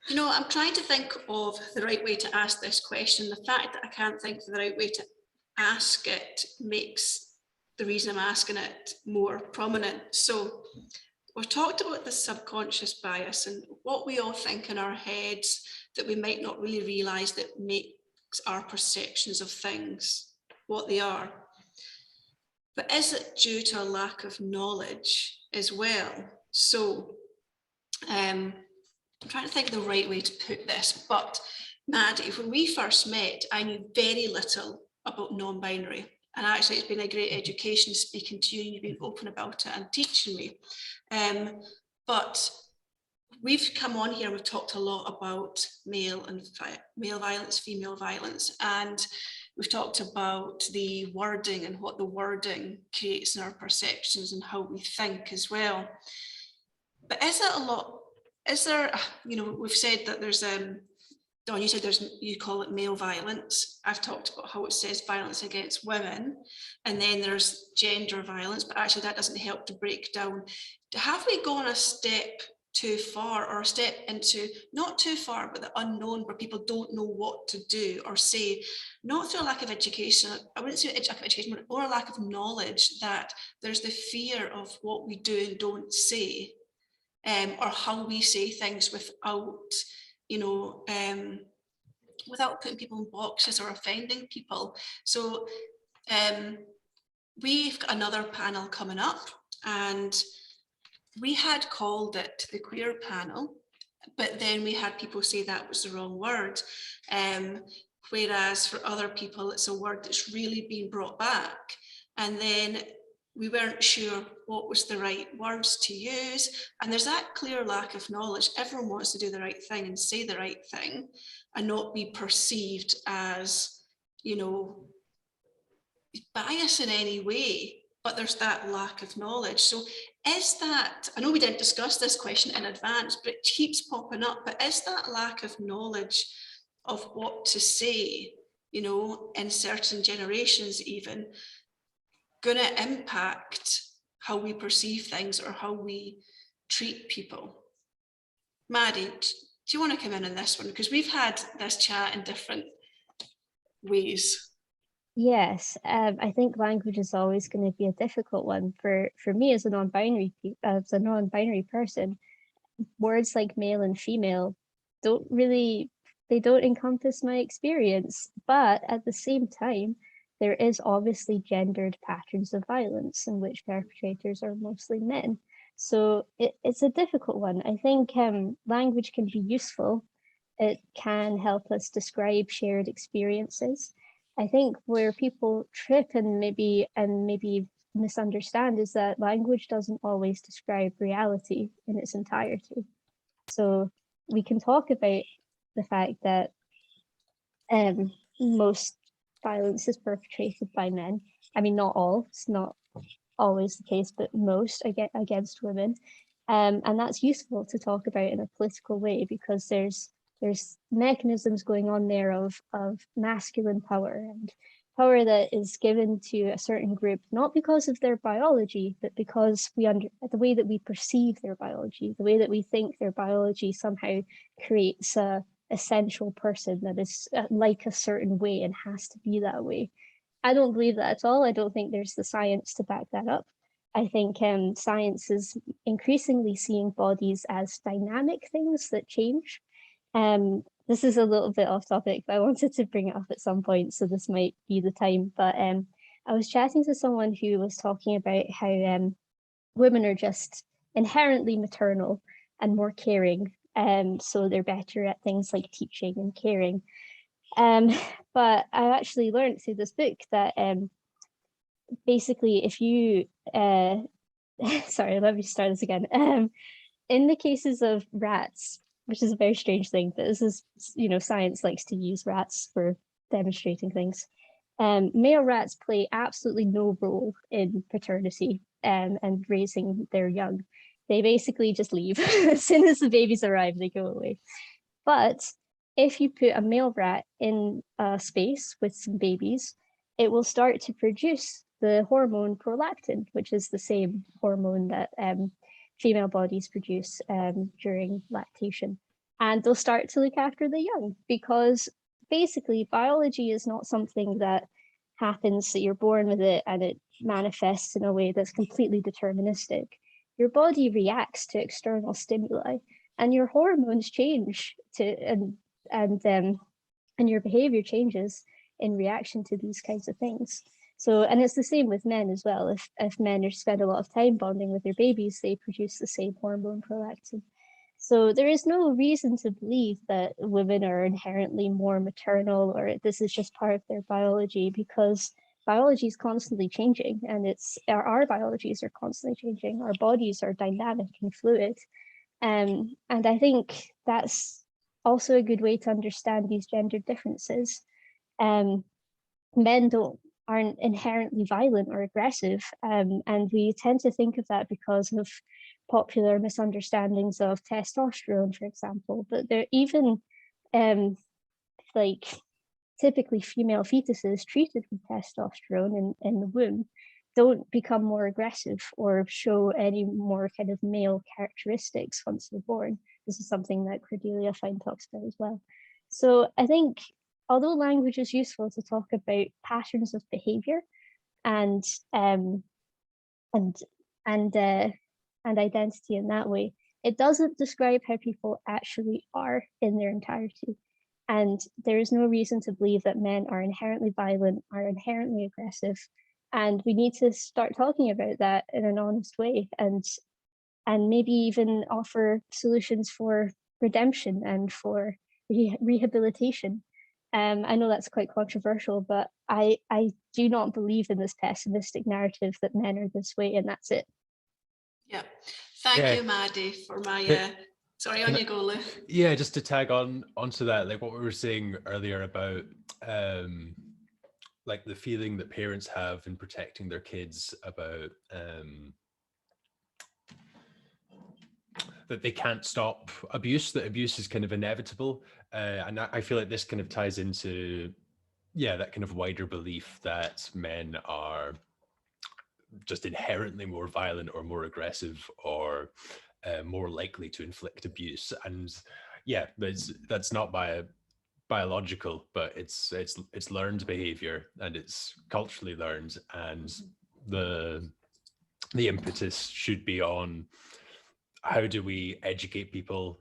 S2: You know, I'm trying to think of the right way to ask this question. The fact that I can't think of the right way to ask it makes the reason I'm asking it more prominent. So we've talked about the subconscious bias and what we all think in our heads that we might not really realise that makes our perceptions of things what they are. But is it due to a lack of knowledge as well? So I'm trying to think of the right way to put this, but Maddie, when we first met, I knew very little about non-binary. And actually, it's been a great education speaking to you, and you've been open about it and teaching me. But we've come on here and we've talked a lot about male violence, female violence, and we've talked about the wording and what the wording creates in our perceptions and how we think as well. But is it a lot? Is there, you know, we've said that there's Dawn, you said you call it male violence. I've talked about how it says violence against women, and then there's gender violence, but actually that doesn't help to break down. Have we gone a step too far, or a step into, not too far, but the unknown, where people don't know what to do or say, not through a lack of education, I wouldn't say lack of education, but or a lack of knowledge, that there's the fear of what we do and don't say, or how we say things without, you know, without putting people in boxes or offending people. So we've got another panel coming up, and we had called it the queer panel, but then we had people say that was the wrong word. Whereas for other people, it's a word that's really been brought back. And then we weren't sure what was the right words to use. And there's that clear lack of knowledge. Everyone wants to do the right thing and say the right thing and not be perceived as, you know, bias in any way, but there's that lack of knowledge. So is that, I know we didn't discuss this question in advance, but it keeps popping up, but is that lack of knowledge of what to say, you know, in certain generations even, going to impact how we perceive things or how we treat people? Maddie, do you want to come in on this one? Because we've had this chat in different ways.
S1: Yes, I think language is always going to be a difficult one for me as a non-binary person. Words like male and female don't encompass my experience, but at the same time, there is obviously gendered patterns of violence in which perpetrators are mostly men. So it's a difficult one. I think language can be useful. It can help us describe shared experiences. I think where people trip and maybe misunderstand is that language doesn't always describe reality in its entirety. So we can talk about the fact that most violence is perpetrated by men. I mean, not all, it's not always the case, but most against women. And that's useful to talk about in a political way, because there's mechanisms going on there of masculine power, and power that is given to a certain group, not because of their biology, but because the way that we perceive their biology, the way that we think their biology somehow creates a essential person that is like a certain way and has to be that way. I don't believe that at all. I don't think there's the science to back that up. I think science is increasingly seeing bodies as dynamic things that change. This is a little bit off topic, but I wanted to bring it up at some point, so this might be the time. But I was chatting to someone who was talking about how women are just inherently maternal and more caring, so they're better at things like teaching and caring. But I actually learned through this book that basically if you, sorry, let me start this again. In the cases of rats, which is a very strange thing, but this is, you know, science likes to use rats for demonstrating things. Male rats play absolutely no role in paternity and raising their young. They basically just leave. As soon as the babies arrive, they go away. But if you put a male rat in a space with some babies, it will start to produce the hormone prolactin, which is the same hormone that female bodies produce during lactation. And they'll start to look after the young, because basically biology is not something that happens, that you're born with it and it manifests in a way that's completely deterministic. Your body reacts to external stimuli and your hormones change and and your behavior changes in reaction to these kinds of things. So, and it's the same with men as well. If men spend a lot of time bonding with their babies, they produce the same hormone, prolactin. So there is no reason to believe that women are inherently more maternal, or this is just part of their biology, because biology is constantly changing, and our biologies are constantly changing. Our bodies are dynamic and fluid. And I think that's also a good way to understand these gender differences. Men aren't inherently violent or aggressive, and we tend to think of that because of popular misunderstandings of testosterone, for example. But they're even like typically female fetuses treated with testosterone in the womb don't become more aggressive or show any more kind of male characteristics once they're born. This is something that Cordelia Fine talks about as well. So I think although language is useful to talk about patterns of behavior and identity in that way, it doesn't describe how people actually are in their entirety. And there is no reason to believe that men are inherently violent, are inherently aggressive. And we need to start talking about that in an honest way, and maybe even offer solutions for redemption and for rehabilitation. I know that's quite controversial, but I do not believe in this pessimistic narrative that men are this way and that's it.
S2: Yeah, thank you, Maddie, for my. Sorry, on you go, Lou.
S3: Yeah, just to tag onto that, like what we were saying earlier about like the feeling that parents have in protecting their kids about that they can't stop abuse, that abuse is kind of inevitable. And I feel like this kind of ties into, that kind of wider belief that men are just inherently more violent or more aggressive or more likely to inflict abuse. And that's not biological, but it's learned behavior, and it's culturally learned, and the impetus should be on how do we educate people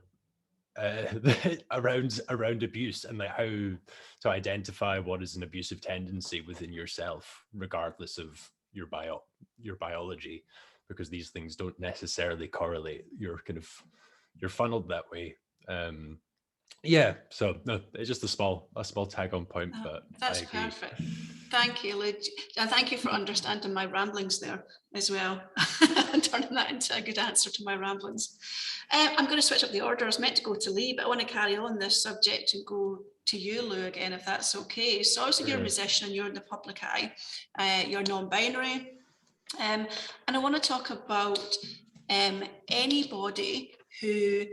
S3: around abuse, and like how to identify what is an abusive tendency within yourself, regardless of your biology, because these things don't necessarily correlate. You're funneled that way. So no, it's just a small tag on point, but
S2: that's perfect. Thank you, Lou, and thank you for understanding my ramblings there as well, and turning that into a good answer to my ramblings. I'm going to switch up the order. I was meant to go to Lee, but I want to carry on this subject and go to you, Lou, again, if that's okay. So obviously you're a musician and you're in the public eye, you're non-binary, and I want to talk about anybody who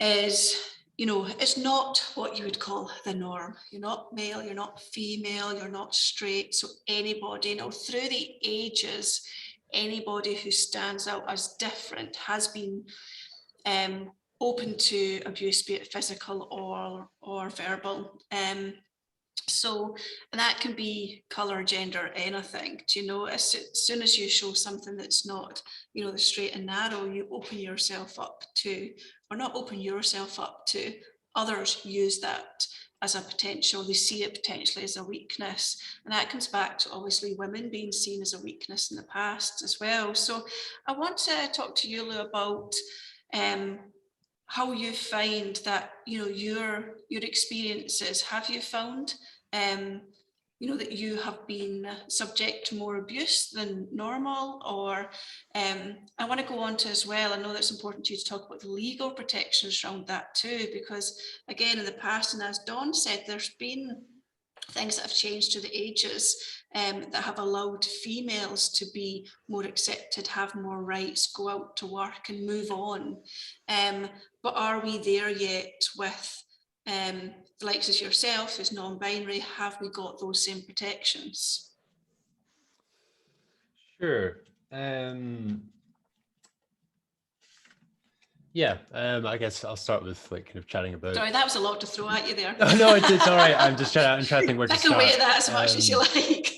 S2: is, it's not what you would call the norm. You're not male, you're not female, you're not straight. So anybody, through the ages, anybody who stands out as different has been open to abuse, be it physical or verbal. So, and that can be colour, gender, anything. As soon as you show something that's not, the straight and narrow, you open yourself up to, or not open yourself up to, others use that as a potential. They see it potentially as a weakness. And that comes back to obviously women being seen as a weakness in the past as well. So I want to talk to you, Lou, about how you find that, your experiences. Have you found that you have been subject to more abuse than normal? Or I want to go on to as well, I know that's important to you to talk about the legal protections around that too, because again, in the past, and as Dawn said, there's been things that have changed through the ages that have allowed females to be more accepted, have more rights, go out to work and move on. But are we there yet with the likes of yourself as non-binary? Have we got those same protections?
S3: Sure. I guess I'll start with kind of chatting about.
S2: Sorry, that was a lot to throw at you there.
S3: No, it's all right. I'm trying to think where to
S2: I
S3: start.
S2: can wait that as much as you like.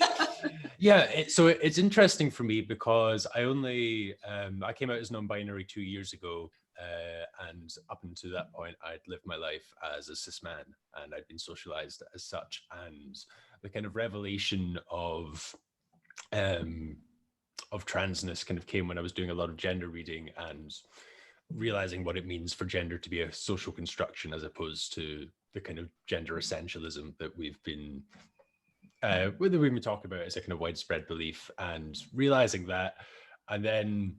S3: So it's interesting for me because I came out as non-binary 2 years ago, And up until that point, I'd lived my life as a cis man, and I'd been socialized as such. And the kind of revelation of transness kind of came when I was doing a lot of gender reading and realizing what it means for gender to be a social construction as opposed to the kind of gender essentialism that we've been talking about as a kind of widespread belief, and realizing that, and then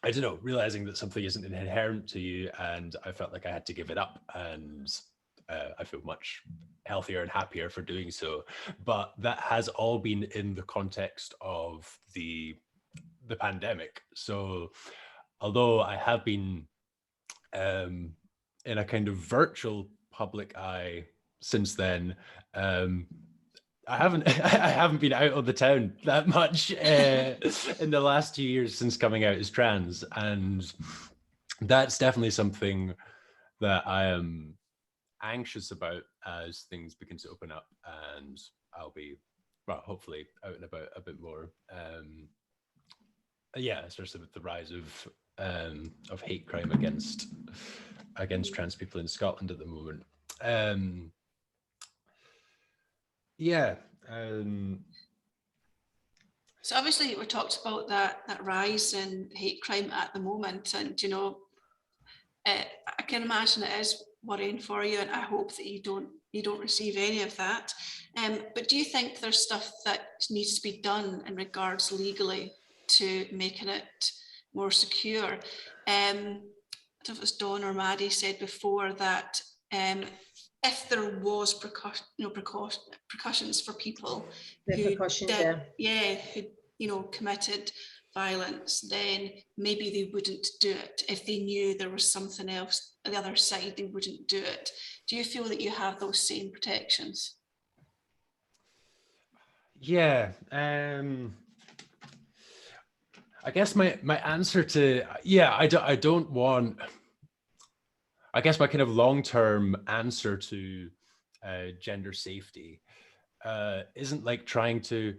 S3: I don't know, realizing that something isn't inherent to you, and I felt like I had to give it up, and I feel much healthier and happier for doing so. But that has all been in the context of the pandemic. So although I have been in a kind of virtual public eye since then, I haven't been out on the town that much in the last 2 years since coming out as trans, and that's definitely something that I am anxious about as things begin to open up, and I'll be, well, hopefully out and about a bit more. Yeah, especially with the rise of hate crime against trans people in Scotland at the moment. Yeah.
S2: So obviously we talked about that rise in hate crime at the moment, and you know, I can imagine it is worrying for you, and I hope that you don't receive any of that. But do you think there's stuff that needs to be done in regards legally to making it more secure? I don't know if it was Dawn or Maddie said before that if there was precautions for people who committed violence, then maybe they wouldn't do it. If they knew there was something else on the other side, they wouldn't do it. Do you feel that you have those same protections?
S3: Yeah. I guess my answer to, yeah, I don't want, I guess my kind of long-term answer to gender safety isn't like trying to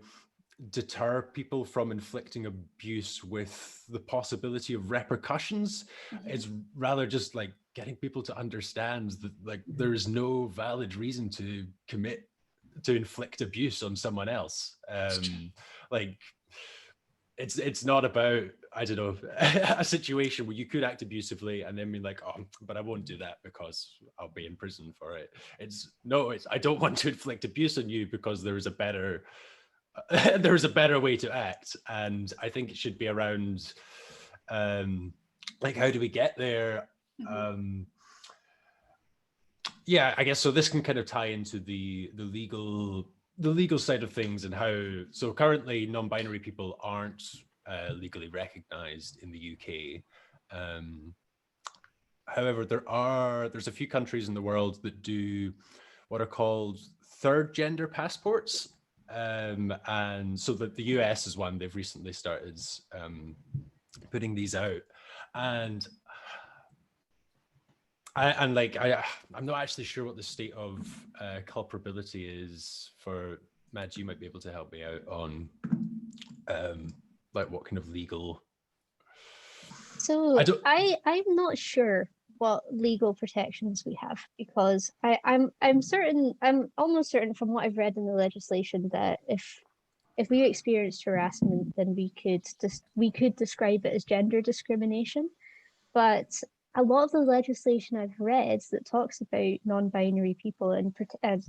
S3: deter people from inflicting abuse with the possibility of repercussions. Mm-hmm. It's rather just like getting people to understand that like there is no valid reason to inflict abuse on someone else. Like it's not about, I don't know, a situation where you could act abusively and then be like, oh, but I won't do that because I'll be in prison for it. I don't want to inflict abuse on you because there is a better way to act. And I think it should be around like, how do we get there? Yeah, I guess so. This can kind of tie into the legal side of things, and how, so currently non-binary people aren't legally recognized in the UK. However, there's a few countries in the world that do what are called third gender passports. And so that the US is one. They've recently started putting these out, and I'm not actually sure what the state of culpability is for. Mads, you might be able to help me out on like what kind of legal.
S1: So I'm not sure what legal protections we have, because I'm almost certain from what I've read in the legislation that if we experienced harassment, then we could describe it as gender discrimination. But a lot of the legislation I've read that talks about non-binary people and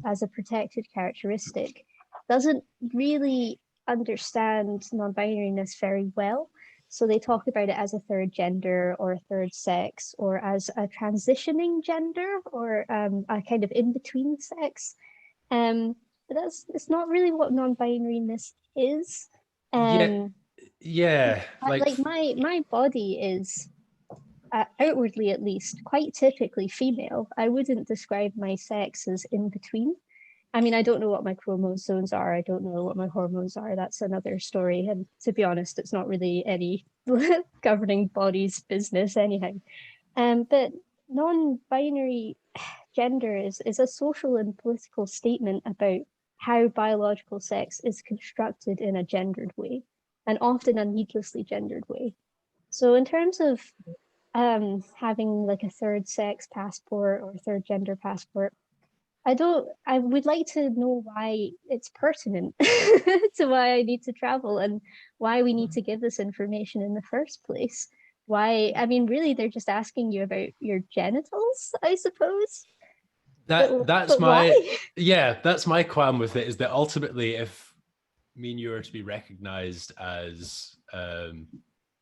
S1: as a protected characteristic doesn't really understand non-binariness very well. So they talk about it as a third gender or a third sex, or as a transitioning gender, or a kind of in-between sex. But it's not really what non-binariness is.
S3: Yeah.
S1: Like my body is, outwardly at least, quite typically female. I wouldn't describe my sex as in between. I mean, I don't know what my chromosomes are. I don't know what my hormones are. That's another story. And to be honest, it's not really any governing body's business anyhow. But non-binary gender is a social and political statement about how biological sex is constructed in a gendered way, and often a needlessly gendered way. So in terms of having like a third sex passport or third gender passport. I would like to know why it's pertinent to why I need to travel and why we need to give this information in the first place. Why, I mean, really, they're just asking you about your genitals, I suppose.
S3: That's
S1: but
S3: my
S1: why?
S3: yeah, that's my qualm with it, is that ultimately if me and you are to be recognized as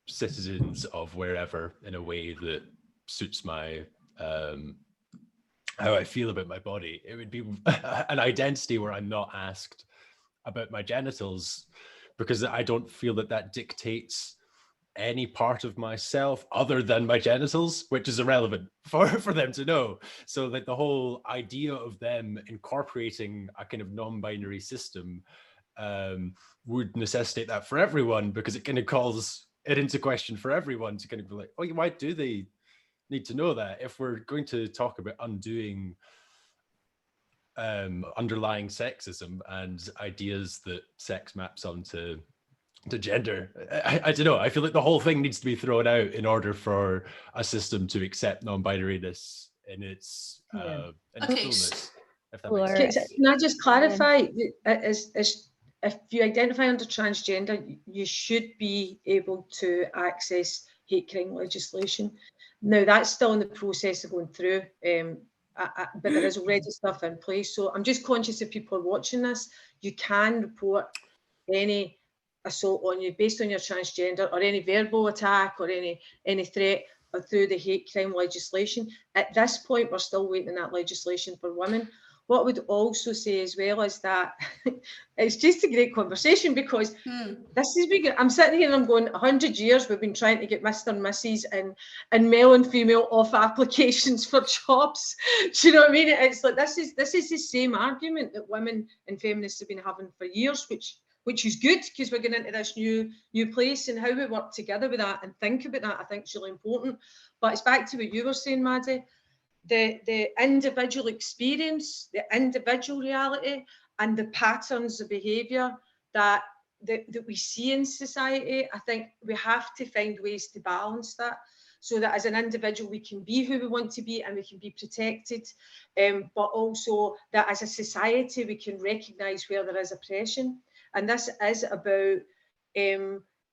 S3: citizens of wherever in a way that suits my how I feel about my body, it would be an identity where I'm not asked about my genitals, because I don't feel that that dictates any part of myself other than my genitals, which is irrelevant for them to know. So like the whole idea of them incorporating a kind of non-binary system would necessitate that for everyone, because it kind of calls it into question for everyone to kind of be like, oh, why do they need to know that? If we're going to talk about undoing underlying sexism and ideas that sex maps onto gender, I don't know. I feel like the whole thing needs to be thrown out in order for a system to accept non-binariness in its fullness. If that makes sense.
S4: Can I just clarify? If you identify under transgender, you should be able to access hate crime legislation. Now that's still in the process of going through, but there is already stuff in place. So I'm just conscious if people are watching this, you can report any assault on you based on your transgender, or any verbal attack, or any threat, or through the hate crime legislation. At this point, we're still waiting on that legislation for women. What I would also say as well is that it's just a great conversation, because this is big. I'm sitting here and I'm going, 100 years we've been trying to get Mr. and Mrs. and male and female off applications for jobs. Do you know what I mean? It's like this is the same argument that women and feminists have been having for years, which is good, because we're going into this new place, and how we work together with that and think about that, I think, is really important. But it's back to what you were saying, Maddie. The individual experience, the individual reality, and the patterns of behaviour that we see in society, I think we have to find ways to balance that, so that as an individual we can be who we want to be and we can be protected, but also that as a society we can recognise where there is oppression. And this is about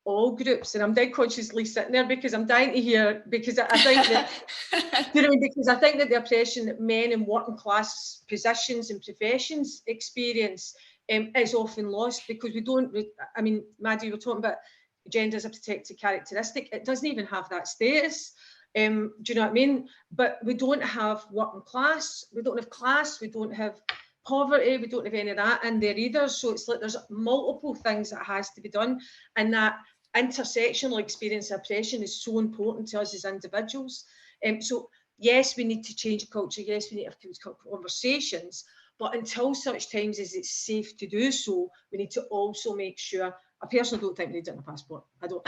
S4: all groups, and I'm dead consciously sitting there because I'm dying to hear, because I think that because I think that the oppression that men in working class positions and professions experience is often lost, because we don't. I mean, Maddie, you were talking about gender as a protected characteristic. It doesn't even have that status. Do you know what I mean? But we don't have working class. We don't have class. We don't have poverty. We don't have any of that in there either. So it's like there's multiple things that has to be done, and that intersectional experience of oppression is so important to us as individuals. So yes, we need to change culture. Yes, we need to have conversations. But until such times as it's safe to do so, we need to also make sure. I personally don't think we need it in a passport. I don't.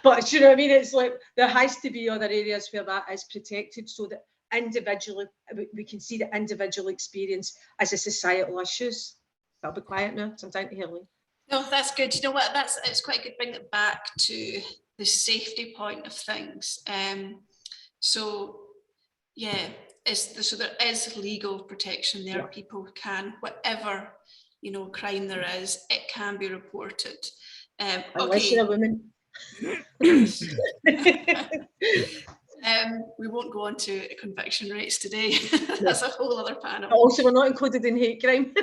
S4: But you know what I mean? It's like there has to be other areas where that is protected, so that individually we can see the individual experience as a societal issues. I'll be quiet now, so I'm down to hear Lee.
S2: No, that's good. You know what? It's quite good. Bring it back to the safety point of things. So yeah, so there is legal protection there. Yeah. People can, whatever crime there is, it can be reported.
S4: Unless you're a woman.
S2: We won't go on to conviction rates today. That's a whole other panel.
S4: Also, we're not included in hate crime.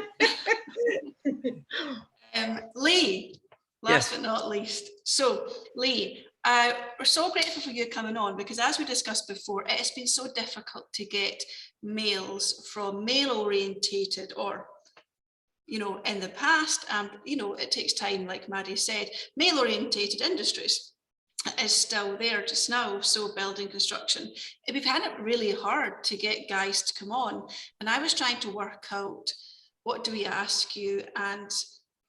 S2: Lee, last but not least. So, Lee, we're so grateful for you coming on, because as we discussed before, it has been so difficult to get males from male-orientated, or in the past, and it takes time, like Maddie said, male-orientated industries is still there just now. So building, construction, we've had it really hard to get guys to come on, and I was trying to work out, what do we ask you, and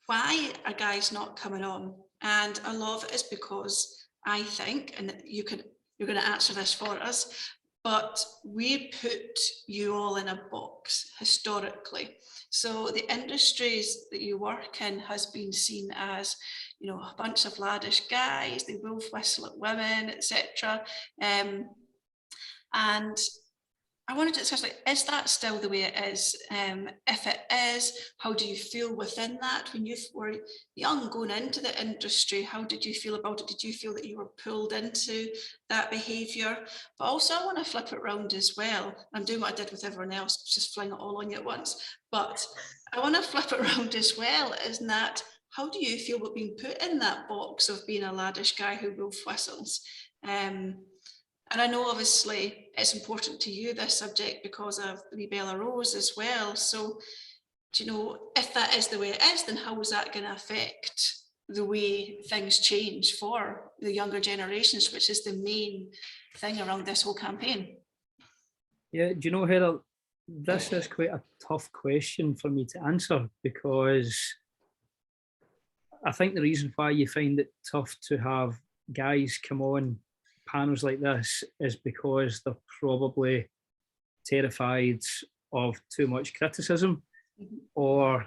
S2: why are guys not coming on? And a lot of it is because I think, and you're going to answer this for us, but we put you all in a box historically. So the industries that you work in has been seen as, a bunch of laddish guys, they wolf whistle at women, etc. And I wanted to discuss, like, is that still the way it is? If it is, how do you feel within that? When you were young going into the industry, how did you feel about it? Did you feel that you were pulled into that behaviour? But also I want to flip it around as well. I'm doing what I did with everyone else, just fling it all on you at once. But I want to flip it around as well, isn't that, how do you feel about being put in that box of being a laddish guy who wolf whistles? And I know obviously it's important to you, this subject, because of the Bella Rose as well. So, do you know, if that is the way it is, then how is that going to affect the way things change for the younger generations, which is the main thing around this whole campaign?
S6: Yeah, do you know, Heather, this is quite a tough question for me to answer, because I think the reason why you find it tough to have guys come on panels like this is because they're probably terrified of too much criticism, or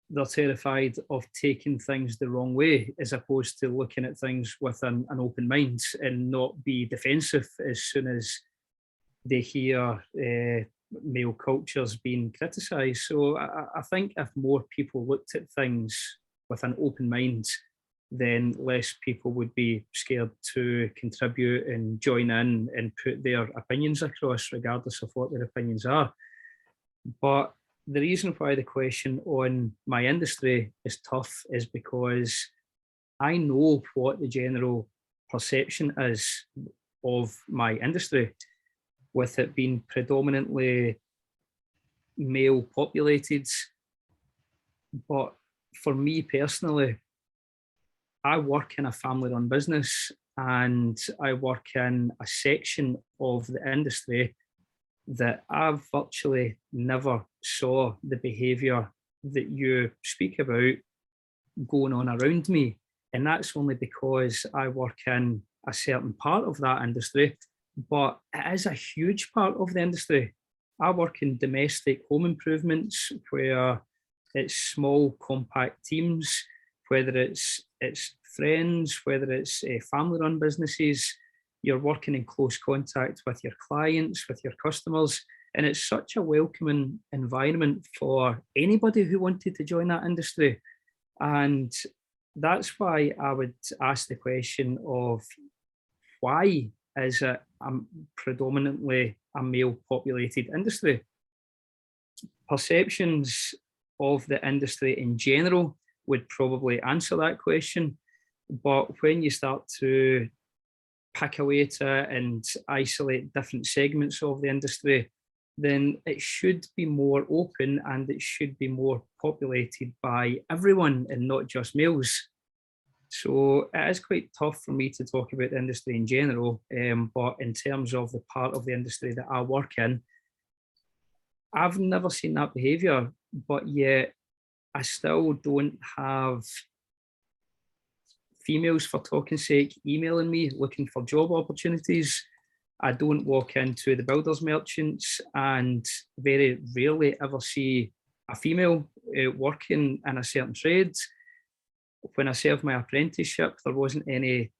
S6: they're terrified of taking things the wrong way, as opposed to looking at things with an open mind and not be defensive as soon as they hear male cultures being criticised. So I think if more people looked at things with an open mind, then less people would be scared to contribute and join in and put their opinions across, regardless of what their opinions are. But the reason why the question on my industry is tough is because I know what the general perception is of my industry, with it being predominantly male populated. But for me personally, I work in a family-run business, and I work in a section of the industry that I virtually never saw the behaviour that you speak about going on around me. And that's only because I work in a certain part of that industry, but it is a huge part of the industry. I work in domestic home improvements, where it's small, compact teams, whether it's friends, whether it's family-run businesses. You're working in close contact with your clients, with your customers, and it's such a welcoming environment for anybody who wanted to join that industry. And that's why I would ask the question of, why is it predominantly a male-populated industry? Perceptions of the industry in general would probably answer that question. But when you start to pick away at it and isolate different segments of the industry, then it should be more open, and it should be more populated by everyone and not just males. So it is quite tough for me to talk about the industry in general, but in terms of the part of the industry that I work in, I've never seen that behaviour, but yet I still don't have females, for talking sake, emailing me looking for job opportunities. I don't walk into the builders merchants and very rarely ever see a female working in a certain trade. When I served my apprenticeship, there wasn't any,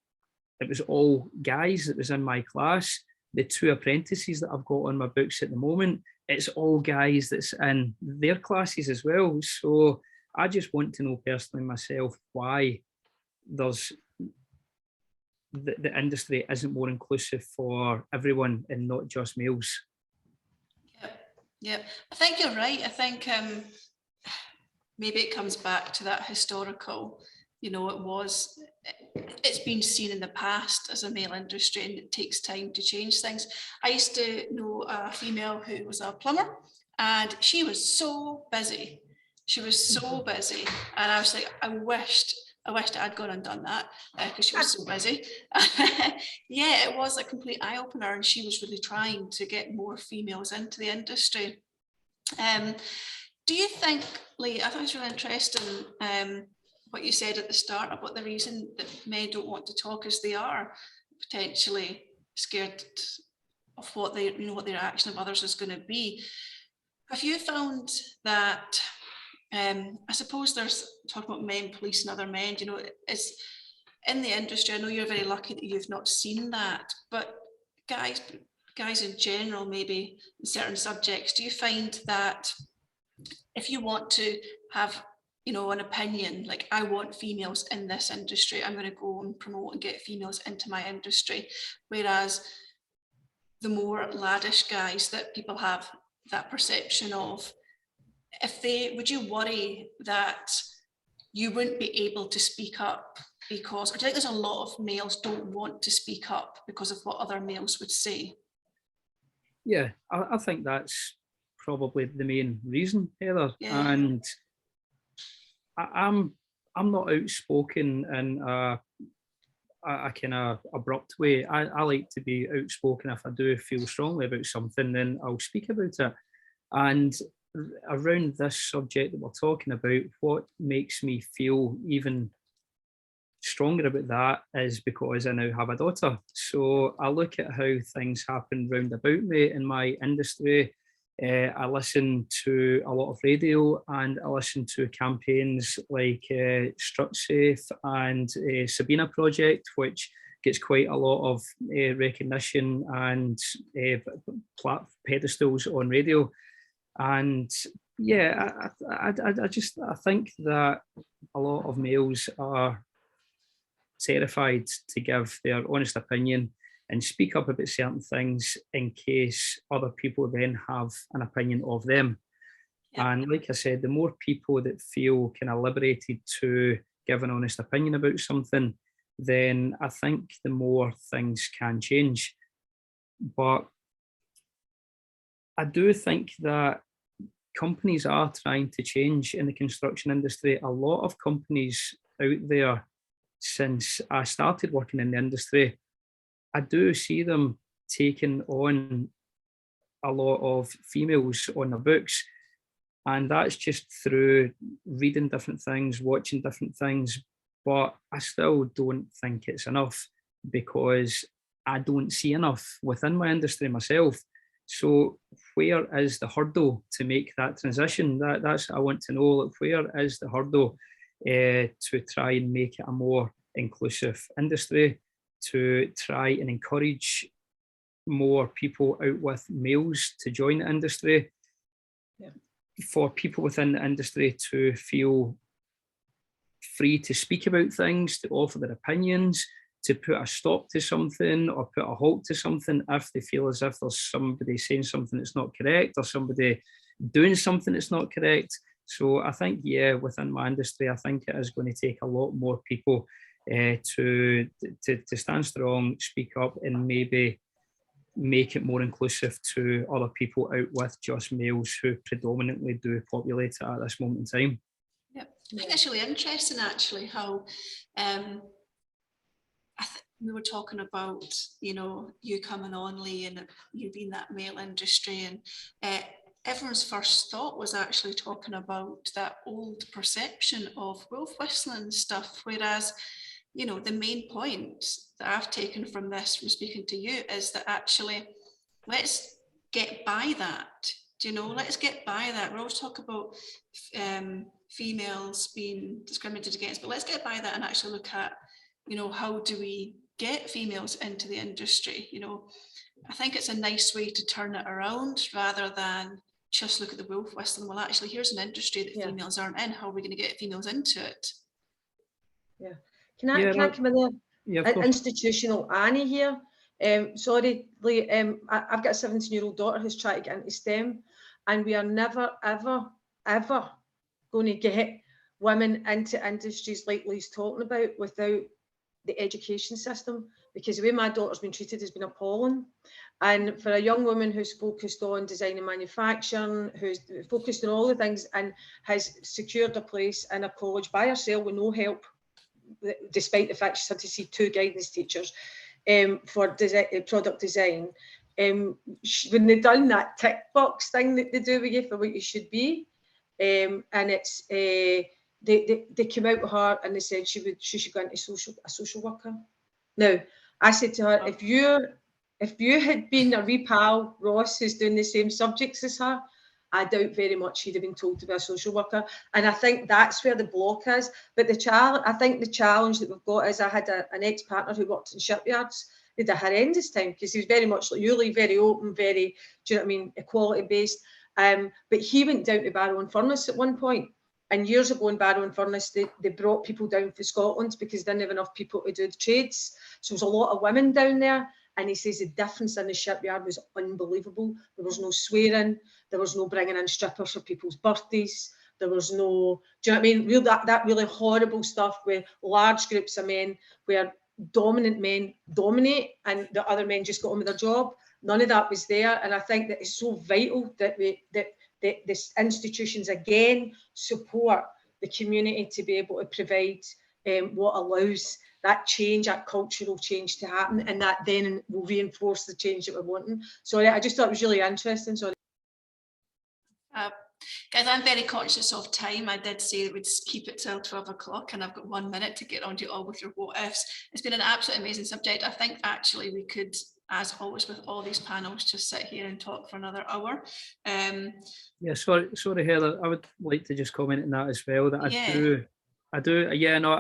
S6: it was all guys that was in my class. The 2 apprentices that I've got on my books at the moment, it's all guys that's in their classes as well. So I just want to know personally myself why there's the industry isn't more inclusive for everyone and not just males.
S2: Yep. I think you're right. I think maybe it comes back to that historical, you know, it's been seen in the past as a male industry, and it takes time to change things. I used to know a female who was a plumber, and she was so busy. She was so busy, and I was like, I wished I'd gone and done that, because she was so busy. Yeah, it was a complete eye-opener, and she was really trying to get more females into the industry. Do you think, Lee, I thought it was really interesting what you said at the start about the reason that men don't want to talk as they are, potentially scared of what what their action of others is going to be. Have you found that, I suppose there's talking about men policing other men, you know, it's in the industry, I know you're very lucky that you've not seen that, but guys guys in general, maybe in certain subjects, do you find that if you want to have, you know, an opinion, like I want females in this industry, I'm going to go and promote and get females into my industry, whereas the more laddish guys that people have that perception of, would you worry that you wouldn't be able to speak up because I think there's a lot of males don't want to speak up because of what other males would say?
S6: Yeah, I think that's probably the main reason, Heather.
S2: Yeah.
S6: And I'm not outspoken in a kind of abrupt way. I like to be outspoken. If I do feel strongly about something, then I'll speak about it. And around this subject that we're talking about, what makes me feel even stronger about that is because I now have a daughter. So I look at how things happen round about me in my industry. I listen to a lot of radio, and I listen to campaigns like Strut Safe and Sabina Project, which gets quite a lot of recognition and pedestals on radio. And yeah, I think that a lot of males are terrified to give their honest opinion and speak up about certain things in case other people then have an opinion of them. Yeah. And like I said, the more people that feel kind of liberated to give an honest opinion about something, then I think the more things can change. But I do think that companies are trying to change in the construction industry. A lot of companies out there, since I started working in the industry, I do see them taking on a lot of females on their books. And that's just through reading different things, watching different things. But I still don't think it's enough because I don't see enough within my industry myself. So where is the hurdle to make that transition? That's I want to know. Like, where is the hurdle to try and make it a more inclusive industry, to try and encourage more people out with males to join the industry, for people within the industry to feel free to speak about things, to offer their opinions, to put a stop to something or put a halt to something if they feel as if there's somebody saying something that's not correct or somebody doing something that's not correct. So I think, yeah, within my industry, I think it is going to take a lot more people to stand strong, speak up, and maybe make it more inclusive to other people out with just males who predominantly do populate it at this moment in time.
S2: Yeah, I think it's really interesting actually how we were talking about, you know, you coming on, Lee, and you being that male industry, and everyone's first thought was actually talking about that old perception of wolf whistling stuff, whereas, you know, the main point that I've taken from this, from speaking to you, is that actually let's get by that. Do you know, let's get by that. We always talk about females being discriminated against, but let's get by that and actually look at, you know, how do we get females into the industry? You know, I think it's a nice way to turn it around rather than just look at the wolf whistling. Well, actually, here's an industry that females aren't in. How are we going to get females into it?
S4: Yeah. Can I come in there?
S6: Yeah,
S4: Institutional Annie here. Sorry, Lee, I've got a 17-year-old daughter who's trying to get into STEM, and we are never, ever, ever going to get women into industries like Lee's talking about without the education system, because the way my daughter's been treated has been appalling. And for a young woman who's focused on design and manufacturing, who's focused on all the things and has secured a place in a college by herself with no help, despite the fact she's had to see 2 guidance teachers for product design, when they've done that tick box thing that they do with you for what you should be, and it's they came out with her and they said she should go into a social worker. Now I said to her, if you had been a wee pal Ross who's doing the same subjects as her, I doubt very much she'd have been told to be a social worker. And I think that's where the block is. But I think the challenge that we've got is, I had an ex-partner who worked in shipyards, They had a horrendous time because he was very much like you, very open, very, do you know what I mean, equality based. But he went down to Barrow-in-Furness at one point. And years ago in Barrow-in-Furness, they brought people down from Scotland because they didn't have enough people to do the trades. So there was a lot of women down there. And he says the difference in the shipyard was unbelievable. There was no swearing. There was no bringing in strippers for people's birthdays. There was no, do you know what I mean? Real, that really horrible stuff with large groups of men where dominant men dominate and the other men just got on with their job. None of that was there. And I think that it's so vital that this institutions again support the community to be able to provide what allows that change, that cultural change to happen, and that then will reinforce the change that we're wanting. So I just thought it was really interesting. Sorry.
S2: Guys, I'm very conscious of time. I did say that we'd keep it till 12 o'clock and I've got 1 minute to get on to you all with your what ifs. It's been an absolutely amazing subject. I think actually we could, as always with all these panels, just sit here and talk for another hour.
S6: Yeah, sorry Heather, I would like to just comment on that as well, that I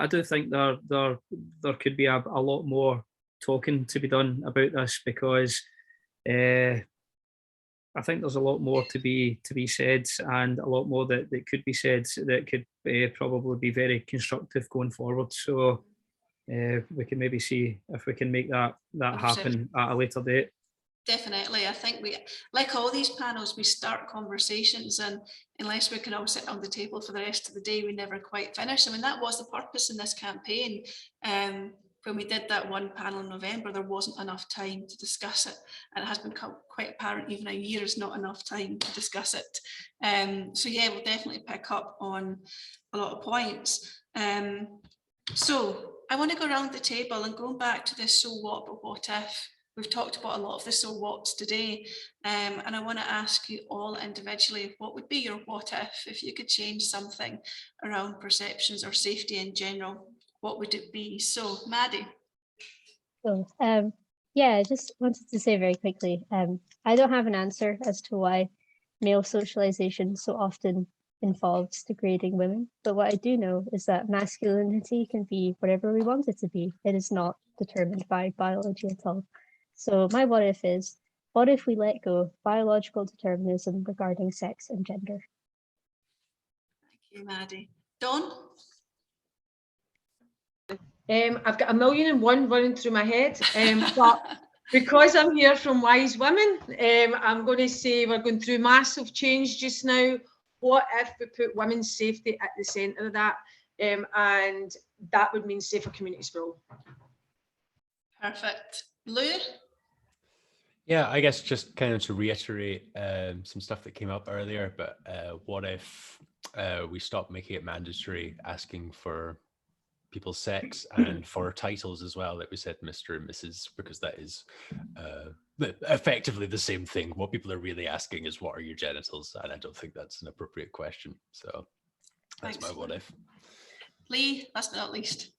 S6: do think there could be a lot more talking to be done about this, because I think there's a lot more to be said, and a lot more that could be said that could probably be very constructive going forward. So we can maybe see if we can make that happen at a later date.
S2: Definitely. I think we, like all these panels, we start conversations, and unless we can all sit on the table for the rest of the day, we never quite finish. I mean, that was the purpose in this campaign. When we did that one panel in November, there wasn't enough time to discuss it, and it has become quite apparent even a year is not enough time to discuss it. So yeah, we'll definitely pick up on a lot of points. So I want to go around the table and going back to this so what but what if. We've talked about a lot of the so what's today, and I want to ask you all individually, what would be your what if you could change something around perceptions or safety in general? What would it be? So, Maddie.
S1: So, yeah, I just wanted to say very quickly, I don't have an answer as to why male socialization so often involves degrading women, but what I do know is that masculinity can be whatever we want it to be. It is not determined by biology at all. So my what if is, what if we let go of biological determinism regarding sex and gender?
S2: Thank you, Maddie. Dawn?
S4: I've got 1,000,001 running through my head, but because I'm here from Wise Women, I'm going to say we're going through massive change just now. What if we put women's safety at the centre of that? And that would mean safer communities for all.
S2: Perfect. Lou?
S3: Yeah, I guess just kind of to reiterate some stuff that came up earlier, but what if we stop making it mandatory asking for people's sex and for titles as well, like we said, Mr. and Mrs., because that is effectively the same thing. What people are really asking is, what are your genitals? And I don't think that's an appropriate question. So that's my what if.
S2: Lee, last but not least.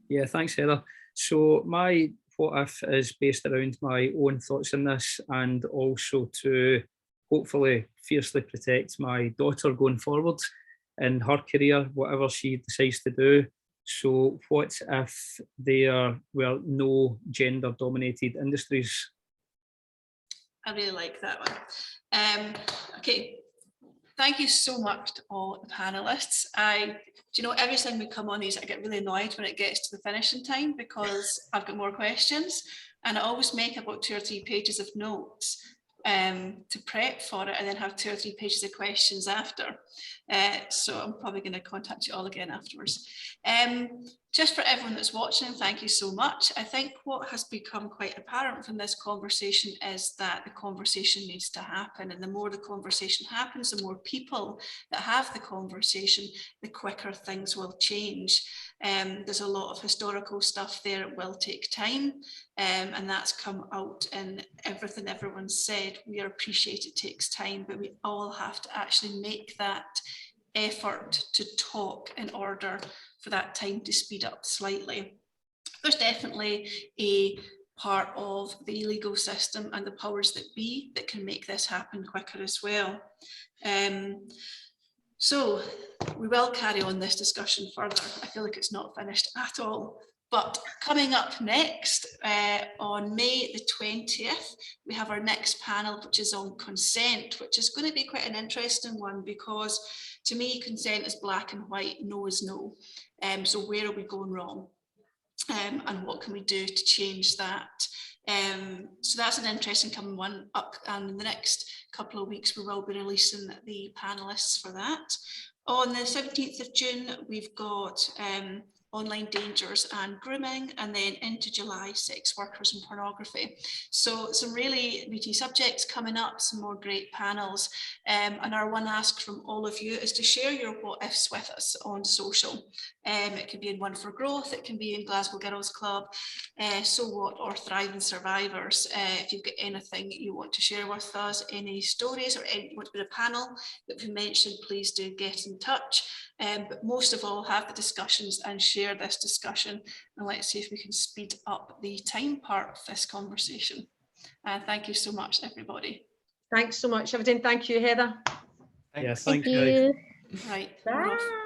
S6: Yeah, thanks, Heather. So my what if is based around my own thoughts on this, and also to hopefully fiercely protect my daughter going forward in her career, whatever she decides to do. So what if there were no gender dominated industries?
S2: I really like that one. Okay, thank you so much to all the panelists. Do you know, every time we come on these, I get really annoyed when it gets to the finishing time because I've got more questions, and I always make about 2 or 3 pages of notes to prep for it, and then have 2 or 3 pages of questions after. So I'm probably going to contact you all again afterwards. Just for everyone that's watching, thank you so much. I think what has become quite apparent from this conversation is that the conversation needs to happen, and the more the conversation happens, the more people that have the conversation, the quicker things will change. There's a lot of historical stuff there. It will take time, and that's come out in everything everyone's said. We appreciate it takes time, but we all have to actually make that effort to talk in order for that time to speed up slightly. There's definitely a part of the legal system and the powers that be that can make this happen quicker as well. So we will carry on this discussion further. I feel like it's not finished at all. But coming up next, on May the 20th, we have our next panel, which is on consent, which is going to be quite an interesting one, because to me, consent is black and white, no is no. So where are we going wrong? And what can we do to change that? So that's an interesting coming one up, and in the next couple of weeks we will be releasing the panelists for that. On the 17th of June, we've got online dangers and grooming, and then into July, sex workers and pornography. So some really meaty subjects coming up, some more great panels. And our one ask from all of you is to share your what ifs with us on social. It can be in One for Growth, it can be in Glasgow Girls Club, So What, or Thriving Survivors. If you've got anything you want to share with us, any stories, or any, want to be a panel that we mentioned, please do get in touch. But most of all, have the discussions and share this discussion, and let's see if we can speed up the time part of this conversation. Thank you so much, everybody.
S4: Thanks so much, everyone. Thank you, Heather.
S6: Yes,
S1: Thank
S6: thanks, guys.
S1: you.
S2: Right.
S4: Bye.